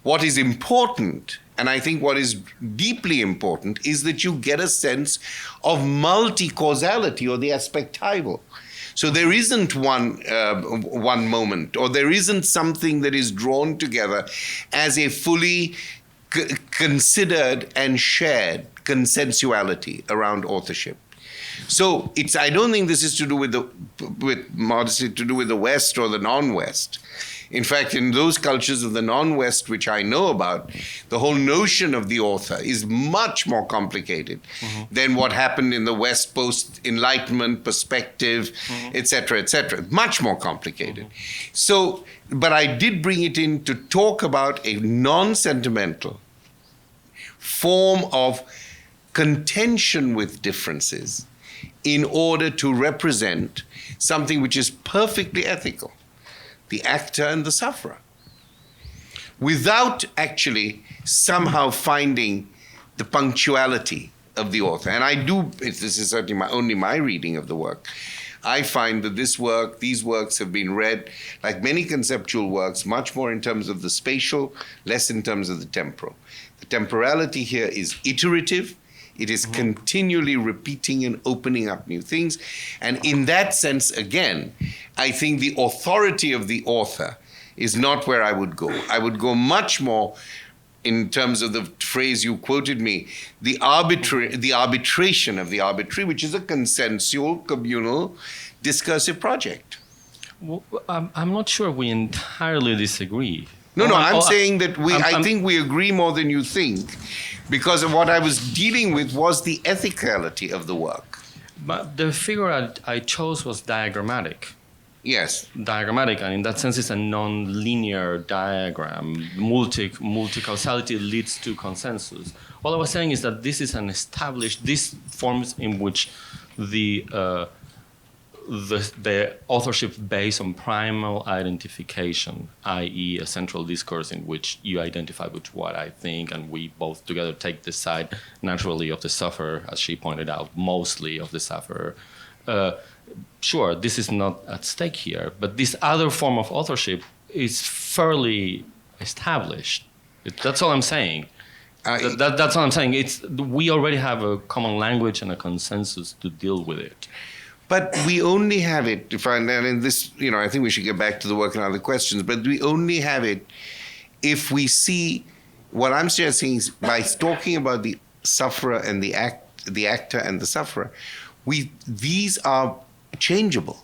S3: what is important, and I think what is deeply important, is that you get a sense of multi-causality, or the aspectival. So there isn't one moment, or there isn't something that is drawn together as a fully considered and shared consensuality around authorship. So I don't think this is to do with modesty, to do with the West or the non-West. In fact, in those cultures of the non-West which I know about, the whole notion of the author is much more complicated than what happened in the West post-Enlightenment perspective, etc., etc. Much more complicated. So, but I did bring it in to talk about a non-sentimental form of contention with differences in order to represent something which is perfectly ethical. The actor and the sufferer, without actually somehow finding the punctuality of the author. And I do, this is certainly only my reading of the work, I find that these works have been read, like many conceptual works, much more in terms of the spatial, less in terms of the temporal. The temporality here is iterative. It is continually repeating and opening up new things. And in that sense, again, I think the authority of the author is not where I would go. I would go much more, in terms of the phrase you quoted me, the arbitration of the arbitrary, which is a consensual, communal, discursive project.
S13: Well, I'm not sure we entirely disagree.
S3: No, I'm saying that I think we agree more than you think, because of what I was dealing with was the ethicality of the work.
S13: But the figure I chose was diagrammatic.
S3: Yes.
S13: Diagrammatic, and in that sense, it's a non-linear diagram. Multi-causality leads to consensus. All I was saying is that this is these forms in which the the authorship based on primal identification, i.e., a central discourse in which you identify with what I think, and we both together take the side naturally of the sufferer, as she pointed out, mostly of the sufferer. Sure, this is not at stake here, but this other form of authorship is fairly established. That's all I'm saying. That's all I'm saying. We already have a common language and a consensus to deal with it.
S3: But we only have it, and this, I think we should get back to the work and other questions, but we only have it if we see, what I'm suggesting is by talking about the sufferer and the actor and the sufferer, these are changeable.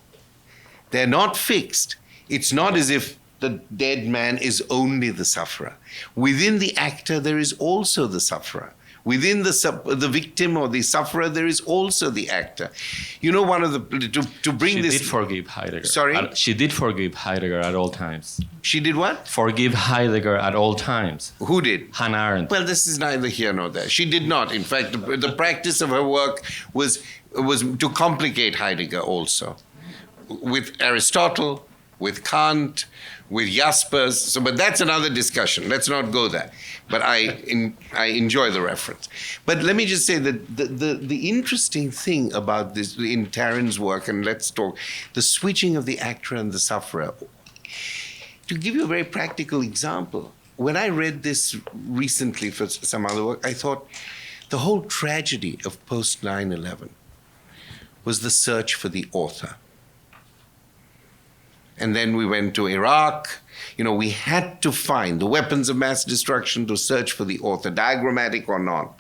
S3: They're not fixed. It's not as if the dead man is only the sufferer. Within the actor, there is also the sufferer. Within the victim or the sufferer, there is also the actor. One of the to bring this. She did forgive Heidegger. Sorry,
S13: she did forgive Heidegger at all times.
S3: She did what?
S13: Forgive Heidegger at all times.
S3: Who did?
S13: Hannah Arendt.
S3: Well, this is neither here nor there. She did not. In fact, the practice of her work was to complicate Heidegger also, with Aristotle, with Kant, with Jaspers. But that's another discussion. Let's not go there. But I enjoy the reference. But let me just say that the interesting thing about this in Taryn's work, and let's talk, the switching of the actor and the sufferer. To give you a very practical example, when I read this recently for some other work, I thought the whole tragedy of post 9/11 was the search for the author. And then we went to Iraq. We had to find the weapons of mass destruction to search for the author, diagrammatic or not.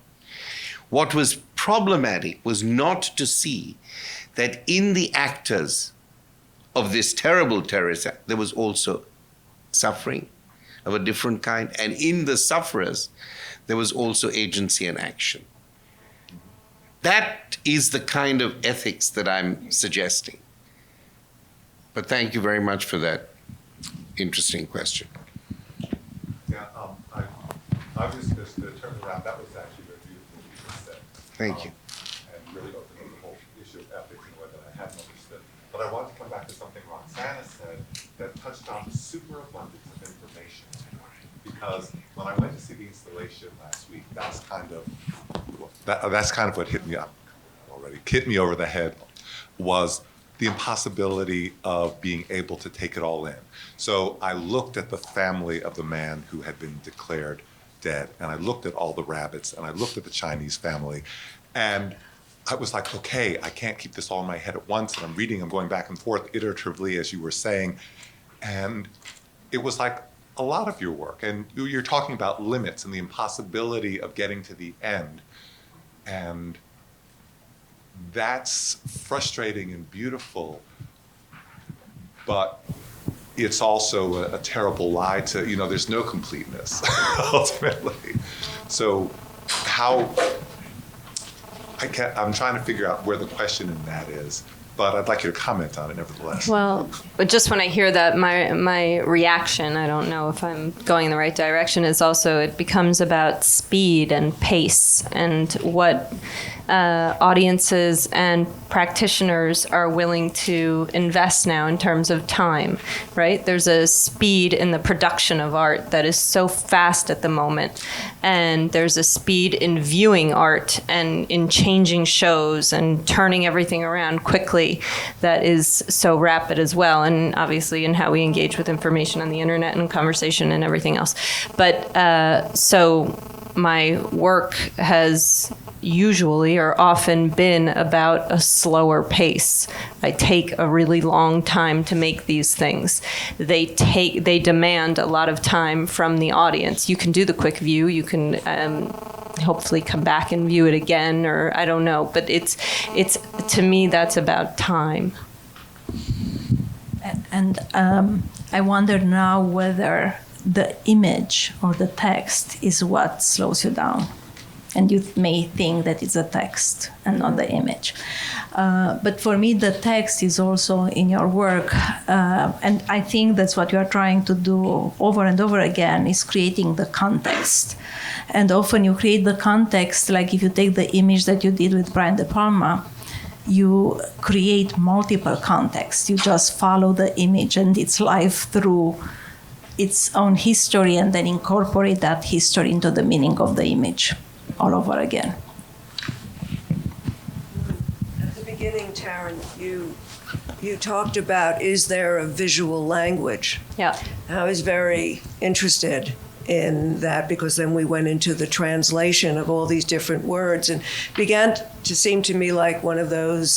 S3: What was problematic was not to see that in the actors of this terrible terrorist act, there was also suffering of a different kind. And in the sufferers, there was also agency and action. That is the kind of ethics that I'm suggesting. But thank you very much for that interesting question.
S7: Yeah, I was just to turn around. That was actually very beautiful what you just said.
S3: Thank you.
S7: And really opened up the whole issue of ethics in a way that I hadn't understood. But I wanted to come back to something Roxana said that touched on the superabundance of information. Because when I went to see the installation last week, that's kind of what hit me up already. Hit me over the head was the impossibility of being able to take it all in. So I looked at the family of the man who had been declared dead, and I looked at all the rabbits, and I looked at the Chinese family, and I was like, okay, I can't keep this all in my head at once, and I'm going back and forth iteratively, as you were saying, and it was like a lot of your work, and you're talking about limits and the impossibility of getting to the end, and that's frustrating and beautiful, but it's also a terrible lie to, there's no completeness, ultimately. So I'm trying to figure out where the question in that is, but I'd like you to comment on it nevertheless.
S2: Well, but just when I hear that, my reaction, I don't know if I'm going in the right direction, is also it becomes about speed and pace and what audiences and practitioners are willing to invest now in terms of time, right? There's a speed in the production of art that is so fast at the moment. And there's a speed in viewing art and in changing shows and turning everything around quickly that is so rapid as well. And obviously in how we engage with information on the internet and conversation and everything else. But so my work has usually or often been about a slower pace. I take a really long time to make these things. They demand a lot of time from the audience. You can do the quick view, you can hopefully come back and view it again, or I don't know, but it's to me that's about time.
S1: And I wonder now whether the image or the text is what slows you down. And you may think that it's a text and not the image. But for me, the text is also in your work. And I think that's what you are trying to do over and over again, is creating the context. And often you create the context, like if you take the image that you did with Brian De Palma, you create multiple contexts. You just follow the image and its life through its own history and then incorporate that history into the meaning of the image all over again.
S14: At the beginning, Taryn, you talked about, is there a visual language?
S2: Yeah.
S14: I was very interested in that because then we went into the translation of all these different words and began to seem to me like one of those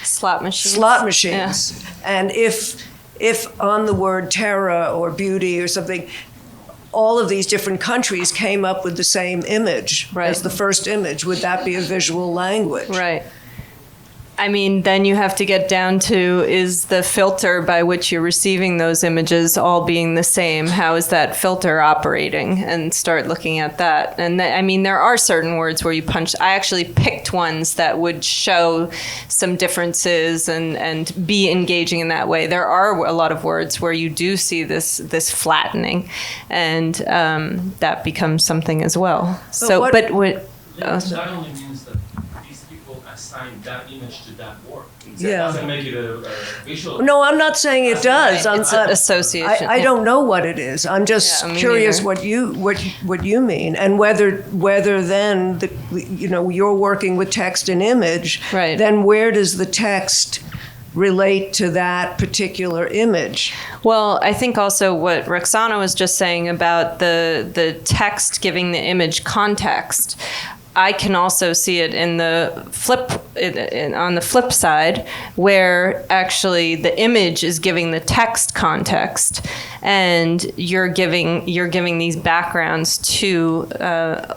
S2: slot machines.
S14: Slot machines. Yeah. And if on the word terror or beauty or something, all of these different countries came up with the same image as the first image, would that be a visual language?
S2: Right. I mean, then you have to get down to, is the filter by which you're receiving those images all being the same? How is that filter operating? And start looking at that. And I mean, there are certain words where you punch. I actually picked ones that would show some differences and be engaging in that way. There are a lot of words where you do see this flattening, and that becomes something as well.
S13: That only means that these people assign that image to that word.
S14: Yeah.
S13: That doesn't make it a visual.
S14: No, I'm not saying it does.
S2: It's an association.
S14: I don't know what it is. I'm just curious what you mean, and whether then you're working with text and image.
S2: Right.
S14: Then where does the text relate to that particular image?
S2: Well, I think also what Roxana was just saying about the text giving the image context, I can also see it in the on the flip side, where actually the image is giving the text context, and you're giving these backgrounds to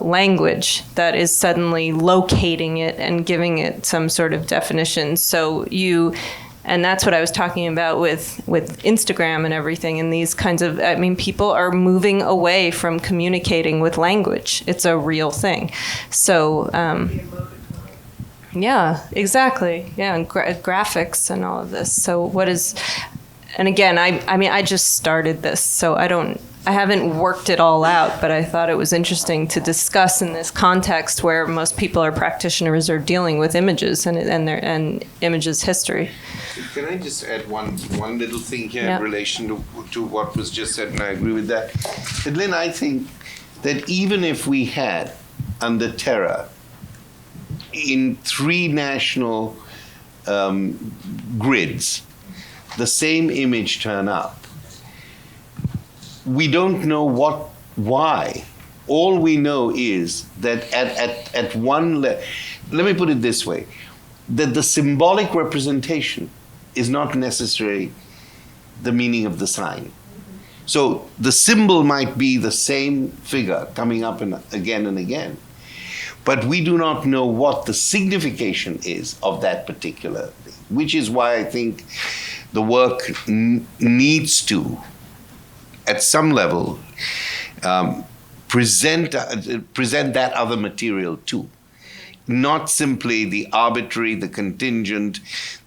S2: language that is suddenly locating it and giving it some sort of definition. So and that's what I was talking about with Instagram and everything, and these kinds of, I mean, people are moving away from communicating with language. It's a real thing. So, yeah, exactly. Yeah, and graphics and all of this. So and again, I mean, I just started this, so I haven't worked it all out, but I thought it was interesting to discuss in this context where most people are practitioners are dealing with images and images history.
S3: Can I just add one little thing here in relation to what was just said, and I agree with that. But Lynn, I think that even if we had, under terror, in 3 national grids, the same image turn up, we don't know why. All we know is that at one let me put it this way, that the symbolic representation is not necessarily the meaning of the sign. So the symbol might be the same figure coming up again and again, but we do not know what the signification is of that particular thing, which is why I think the work needs to, at some level, present that other material too. Not simply the arbitrary, the contingent,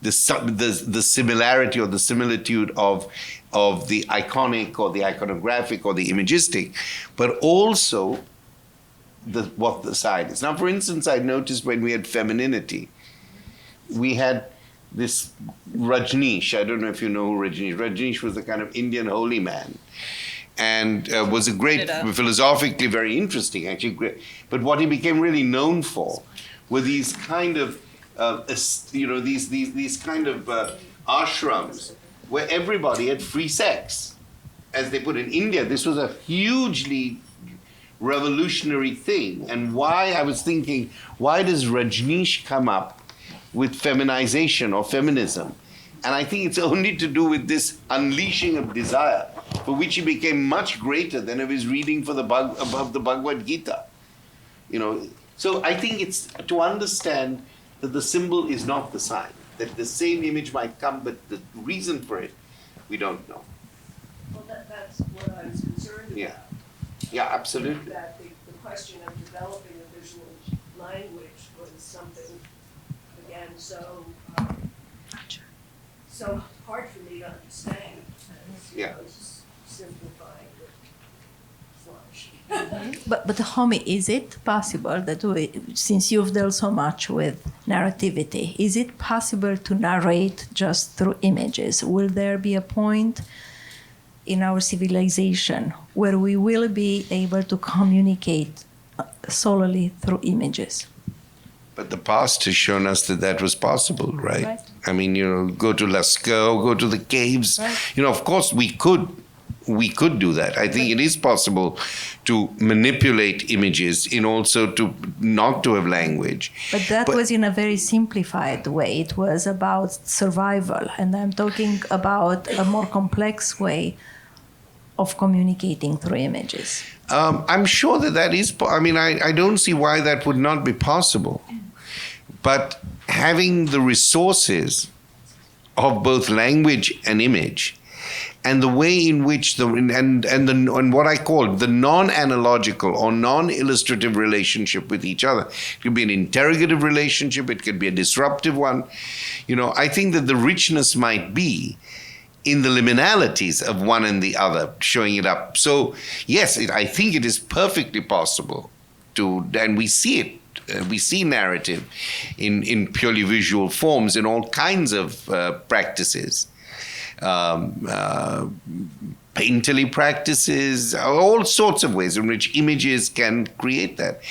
S3: the similarity or the similitude of the iconic or the iconographic or the imagistic, but also what the side is. Now, for instance, I noticed when we had femininity, we had this Rajneesh. I don't know if you know who Rajneesh. Rajneesh was a kind of Indian holy man, and was a great, philosophically very interesting, actually great. But what he became really known for were these kind of, these kind of ashrams where everybody had free sex. As they put in India, this was a hugely revolutionary thing. And why, I was thinking, why does Rajneesh come up with feminization or feminism? And I think it's only to do with this unleashing of desire, for which he became much greater than of his reading above the Bhagavad Gita. So I think it's to understand that the symbol is not the sign, that the same image might come, but the reason for it, we don't know.
S14: Well, that's what I was concerned about.
S3: Yeah, absolutely.
S14: That the question of developing a visual language was something, again, so hard for me to understand. As, simplifying it.
S1: But Homi, is it possible that since you've dealt so much with narrativity, is it possible to narrate just through images? Will there be a point in our civilization where we will be able to communicate solely through images?
S3: But the past has shown us that that was possible, right?
S1: Right.
S3: I mean, go to Lascaux, go to the caves.
S1: Right.
S3: Of course we could do that. I think it is possible to manipulate images in also to not to have language.
S1: But that was in a very simplified way. It was about survival. And I'm talking about a more complex way of communicating through images.
S3: I'm sure that is, I don't see why that would not be possible. But having the resources of both language and image, and the way in which and what I call the non-analogical or non-illustrative relationship with each other. It could be an interrogative relationship, it could be a disruptive one. I think that the richness might be in the liminalities of one and the other, showing it up. So yes, I think it is perfectly possible and we see it. We see narrative in purely visual forms in all kinds of practices. Painterly practices, all sorts of ways in which images can create that.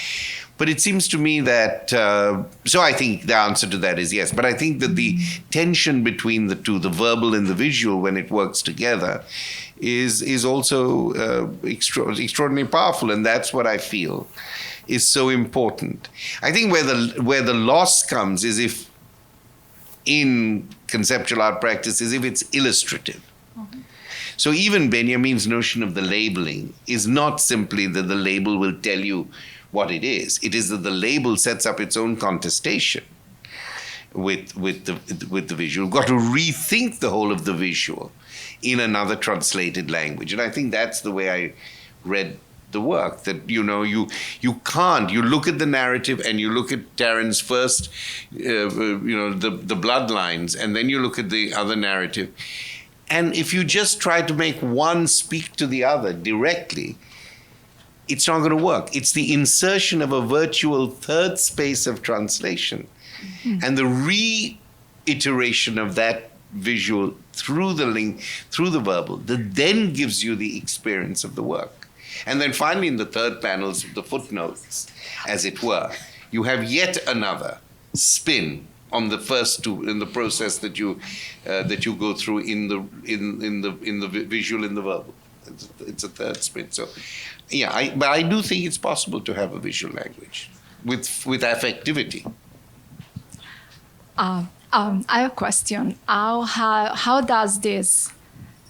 S3: But it seems to me that, so I think the answer to that is yes. But I think that the tension between the two, the verbal and the visual, when it works together, is also extraordinarily powerful. And that's what I feel is so important. I think where the loss comes is if in conceptual art practice is if it's illustrative. Mm-hmm. So even Benjamin's notion of the labeling is not simply that the label will tell you what it is. It is that the label sets up its own contestation with the visual. You've got to rethink the whole of the visual in another translated language. And I think that's the way I read the work, that you can't, you look at the narrative and you look at Taryn's first the bloodlines, and then you look at the other narrative, and if you just try to make one speak to the other directly, it's not going to work. It's the insertion of a virtual third space of translation, and the reiteration of that visual through the link, through the verbal, that then gives you the experience of the work. And then finally, in the third panels, the footnotes, as it were, you have yet another spin on the first two in the process that you go through in the visual, in the verbal. It's a third spin. So, yeah, but I do think it's possible to have a visual language with affectivity.
S15: I have a question. How does this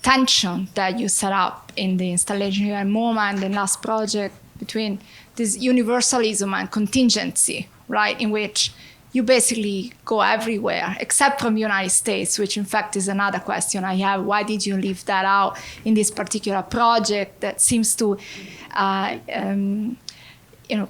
S15: tension that you set up in the installation here at MoMA and the last project between this universalism and contingency, right, in which you basically go everywhere except from the United States, which in fact is another question I have. Why did you leave that out in this particular project that seems to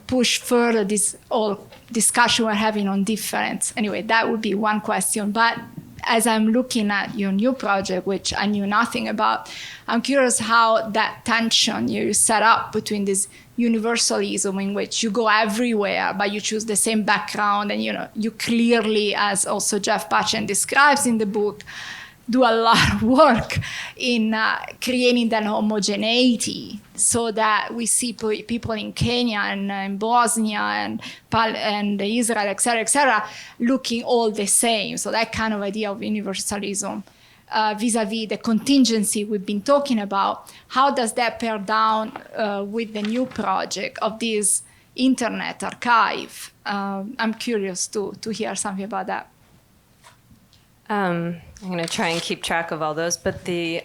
S15: push further this whole discussion we're having on difference? Anyway, that would be one question. But as I'm looking at your new project, which I knew nothing about, I'm curious how that tension you set up between this universalism in which you go everywhere, but you choose the same background, and you clearly, as also Jeff Patchen describes in the book, do a lot of work in creating that homogeneity, so that we see people in Kenya and in Bosnia and Israel, et cetera, looking all the same. So that kind of idea of universalism vis-a-vis the contingency we've been talking about, how does that pair down with the new project of this internet archive? I'm curious to hear something about that.
S2: I'm going to try and keep track of all those, but the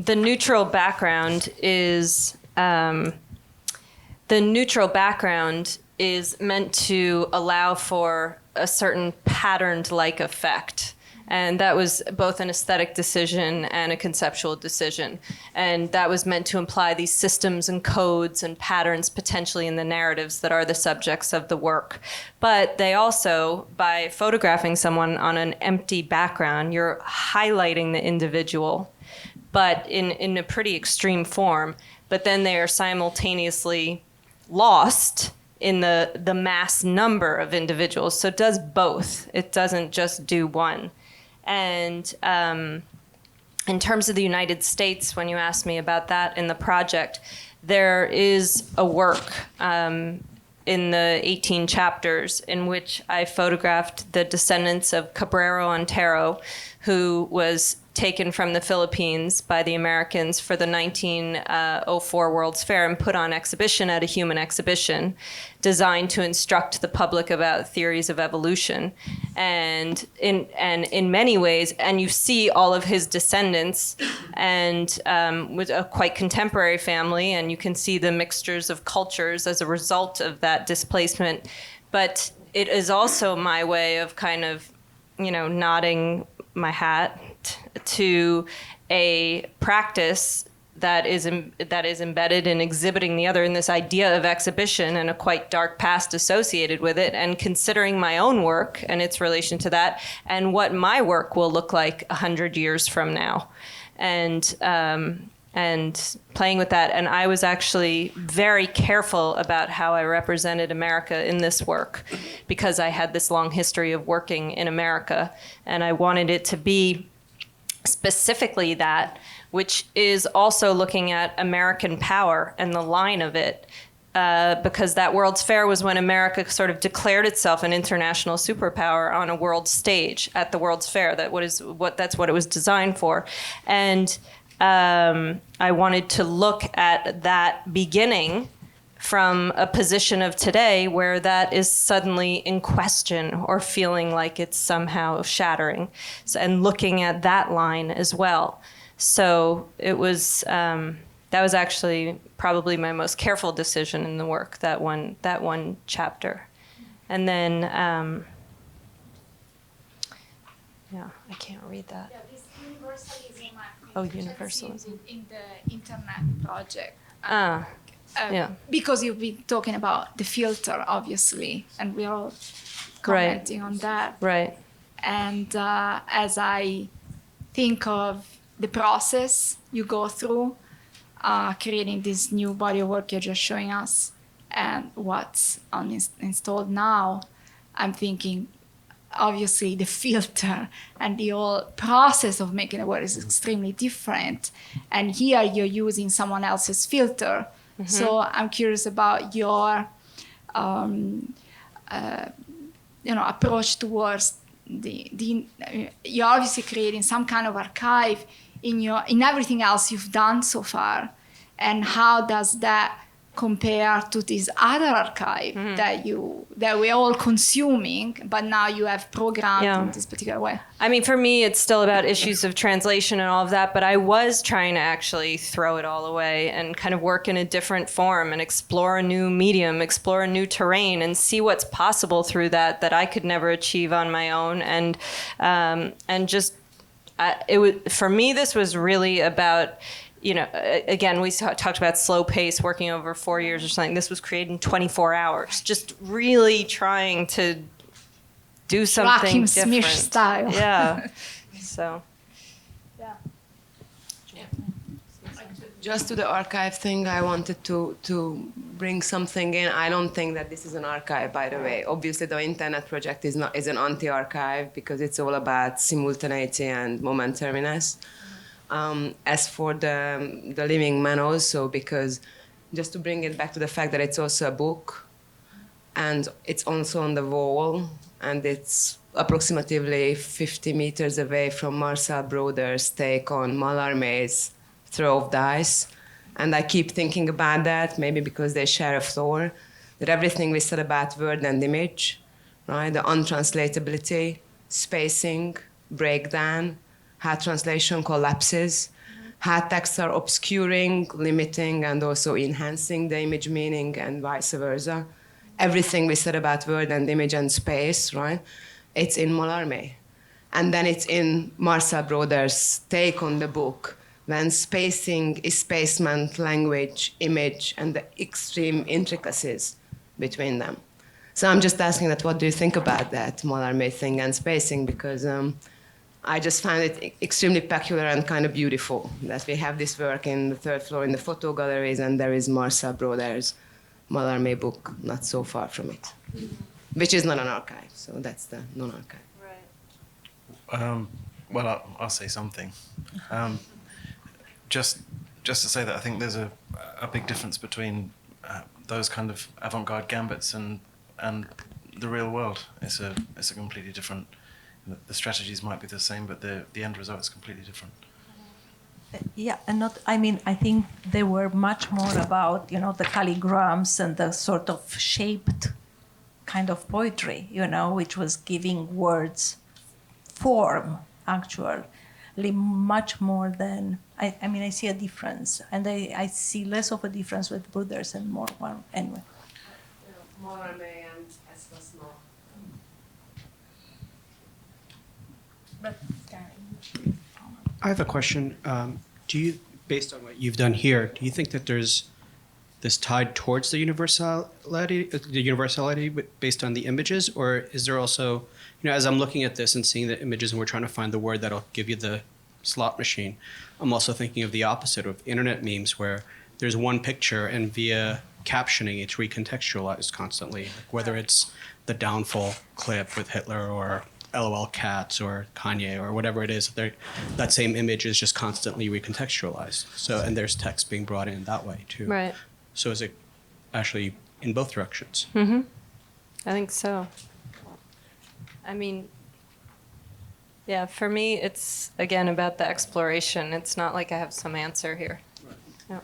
S2: neutral background is meant to allow for a certain patterned-like effect. And that was both an aesthetic decision and a conceptual decision. And that was meant to imply these systems and codes and patterns potentially in the narratives that are the subjects of the work. But they also, by photographing someone on an empty background, you're highlighting the individual but in a pretty extreme form. But then they are simultaneously lost in the mass number of individuals. So it does both. It doesn't just do one. And in terms of the United States, when you asked me about that in the project, there is a work in the 18 chapters in which I photographed the descendants of Cabrero Antero, who was taken from the Philippines by the Americans for the 1904 World's Fair and put on exhibition at a human exhibition designed to instruct the public about theories of evolution. And in many ways, and you see all of his descendants and with a quite contemporary family, and you can see the mixtures of cultures as a result of that displacement. But it is also my way of kind of, nodding my hat to a practice that is embedded in exhibiting the other, in this idea of exhibition and a quite dark past associated with it, and considering my own work and its relation to that, and what my work will look like 100 years from now, and playing with that. And I was actually very careful about how I represented America in this work, because I had this long history of working in America, and I wanted it to be specifically that, which is also looking at American power and the line of it, because that World's Fair was when America sort of declared itself an international superpower on a world stage at the World's Fair. That's what it was designed for. And I wanted to look at that beginning from a position of today where that is suddenly in question or feeling like it's somehow shattering, and looking at that line as well. So it was, that was actually probably my most careful decision in the work, that one chapter. And then, I can't read that.
S15: Yeah, this universalism.
S2: Universalism.
S15: In the internet project.
S2: Yeah.
S15: Because you've been talking about the filter, obviously, and we're all commenting on that.
S2: Right.
S15: And as I think of the process you go through, creating this new body of work you're just showing us, and what's installed now, I'm thinking, obviously, the filter and the whole process of making the work is extremely different. And here you're using someone else's filter. Mm-hmm. So I'm curious about your, approach towards you're obviously creating some kind of archive in everything else you've done so far, and how does that compare to this other archive that we're all consuming, but now you have programmed in this particular way?
S2: I mean, for me, it's still about issues of translation and all of that, but I was trying to actually throw it all away and kind of work in a different form and explore a new medium, explore a new terrain, and see what's possible through that I could never achieve on my own. And just, it was, for me, this was really about, again, we talked about slow pace, working over 4 years or something. This was created in 24 hours, just really trying to do something
S15: Joachim
S2: different.
S15: Smith style.
S2: Yeah. So.
S16: Just to the archive thing, I wanted to bring something in. I don't think that this is an archive, by the way. Obviously, the internet project is an anti-archive, because it's all about simultaneity and momentariness. As for the living man also, because just to bring it back to the fact that it's also a book, and it's also on the wall, and it's approximately 50 meters away from Marcel Broder's take on Mallarmé's throw of dice. And I keep thinking about that, maybe because they share a floor, that everything we said about word and image, right? The untranslatability, spacing, breakdown, how translation collapses, how texts are obscuring, limiting, and also enhancing the image meaning, and vice versa. Everything we said about word and image and space, right? It's in Mallarmé. And then it's in Marcel Broder's take on the book, when spacing is spacement, language, image, and the extreme intricacies between them. So I'm just asking that, what do you think about that Mallarmé thing and spacing? Because I just found it extremely peculiar and kind of beautiful that we have this work in the third floor in the photo galleries, and there is Marcel Broder's Mallarmé book not so far from it, which is not an archive, so that's the non-archive.
S11: Well, I'll say something. Just to say that I think there's a big difference between those kind of avant-garde gambits and the real world. It's a completely different. The strategies might be the same, but the end result is completely different.
S1: Yeah, and not. I mean, I think they were much more about the calligrams and the sort of shaped kind of poetry, which was giving words form, actually, much more than. I mean, I see a difference, and I see less of a difference with Brothers and more one anyway.
S16: Mallarmé and XVIII.
S17: I have a question. Do you, based on what you've done here, do you think that there's this tied towards the universality based on the images, or is there also, as I'm looking at this and seeing the images and we're trying to find the word that'll give you the slot machine, I'm also thinking of the opposite of internet memes where there's one picture and via captioning it's recontextualized constantly, like whether it's the downfall clip with Hitler or LOL cats or Kanye or whatever it is, that same image is just constantly recontextualized. So, and there's text being brought in that way too.
S2: Right.
S17: So is it actually in both directions?
S2: Mm-hmm. I think so. I mean, yeah, for me, it's again about the exploration. It's not like I have some answer here.
S17: Right.
S2: Yeah.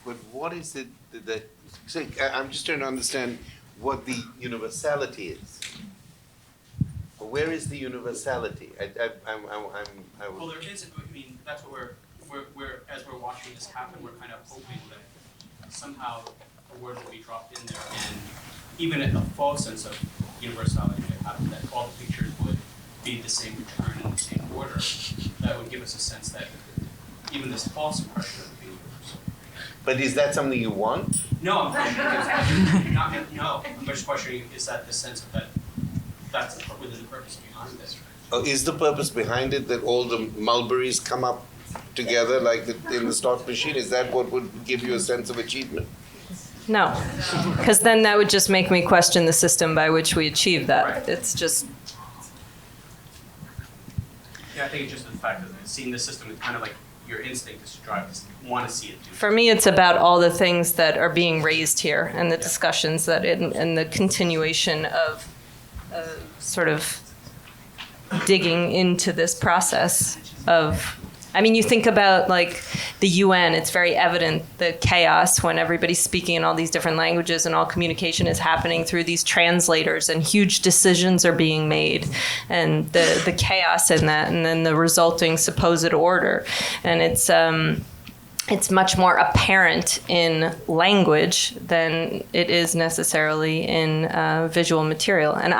S3: But what is it that so I'm just trying to understand what the universality is. Where is the universality?
S17: Well, there is. I mean, that's what we're as we're watching this happen, we're kind of hoping that somehow a word will be dropped in there, and even a false sense of universality would happen, that all the pictures would be the same return in the same order. That would give us a sense that even this false impression would be universal.
S3: But is that something you want?
S17: No, I'm just questioning, is that the sense of that? That's within the purpose behind this.
S3: Oh, is the purpose behind it that all the mulberries come up together like in the slot machine? Is that what would give you a sense of achievement?
S2: No, because then that would just make me question the system by which we achieve that. Right. It's just.
S17: Yeah, I think it's just the fact that seeing the system is kind of like your instinct is to drive, want to see it do.
S2: For me, it's about all the things that are being raised here and the discussions and the continuation of sort of digging into this process of, I mean, you think about like the UN, it's very evident the chaos when everybody's speaking in all these different languages and all communication is happening through these translators and huge decisions are being made and the chaos in that and then the resulting supposed order. And it's much more apparent in language than it is necessarily in visual material. And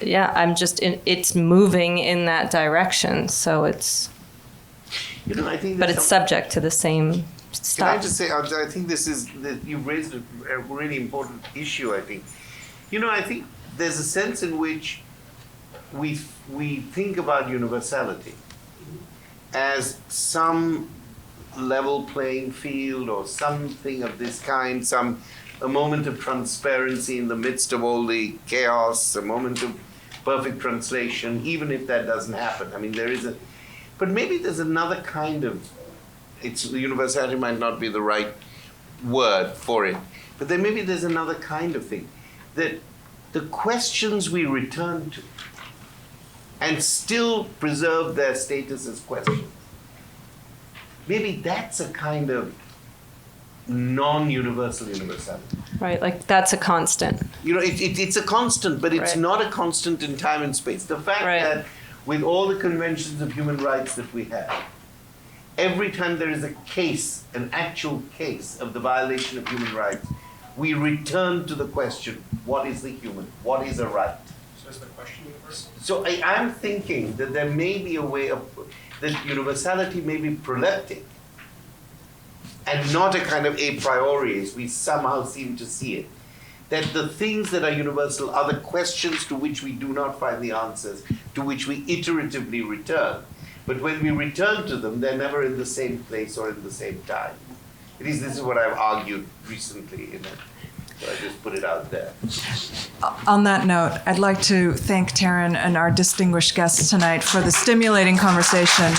S2: it's moving in that direction. So it's,
S3: I think
S2: but it's subject to the same stuff.
S3: Can I just say, I think you've raised a really important issue, I think. I think there's a sense in which we think about universality as some level playing field or something of this kind, a moment of transparency in the midst of all the chaos, a moment of perfect translation, even if that doesn't happen. I mean, but maybe there's another kind of, universality might not be the right word for it, but then maybe there's another kind of thing, that the questions we return to and still preserve their status as questions. Maybe that's a kind of non-universal universality.
S2: Right, like that's a constant.
S3: It's a constant, but it's
S2: Right.
S3: not a constant in time and space. The fact that with all the conventions of human rights that we have, every time there is a case, an actual case of the violation of human rights, we return to the question, what is the human? What is a right?
S17: So is the question universal?
S3: So I'm thinking that there may be a way that universality may be proleptic and not a kind of a priori as we somehow seem to see it. that the things that are universal are the questions to which we do not find the answers, to which we iteratively return. But when we return to them, they're never in the same place or in the same time. At least this is what I've argued recently in it. So I just put it out there.
S10: On that note, I'd like to thank Taryn and our distinguished guests tonight for the stimulating conversation.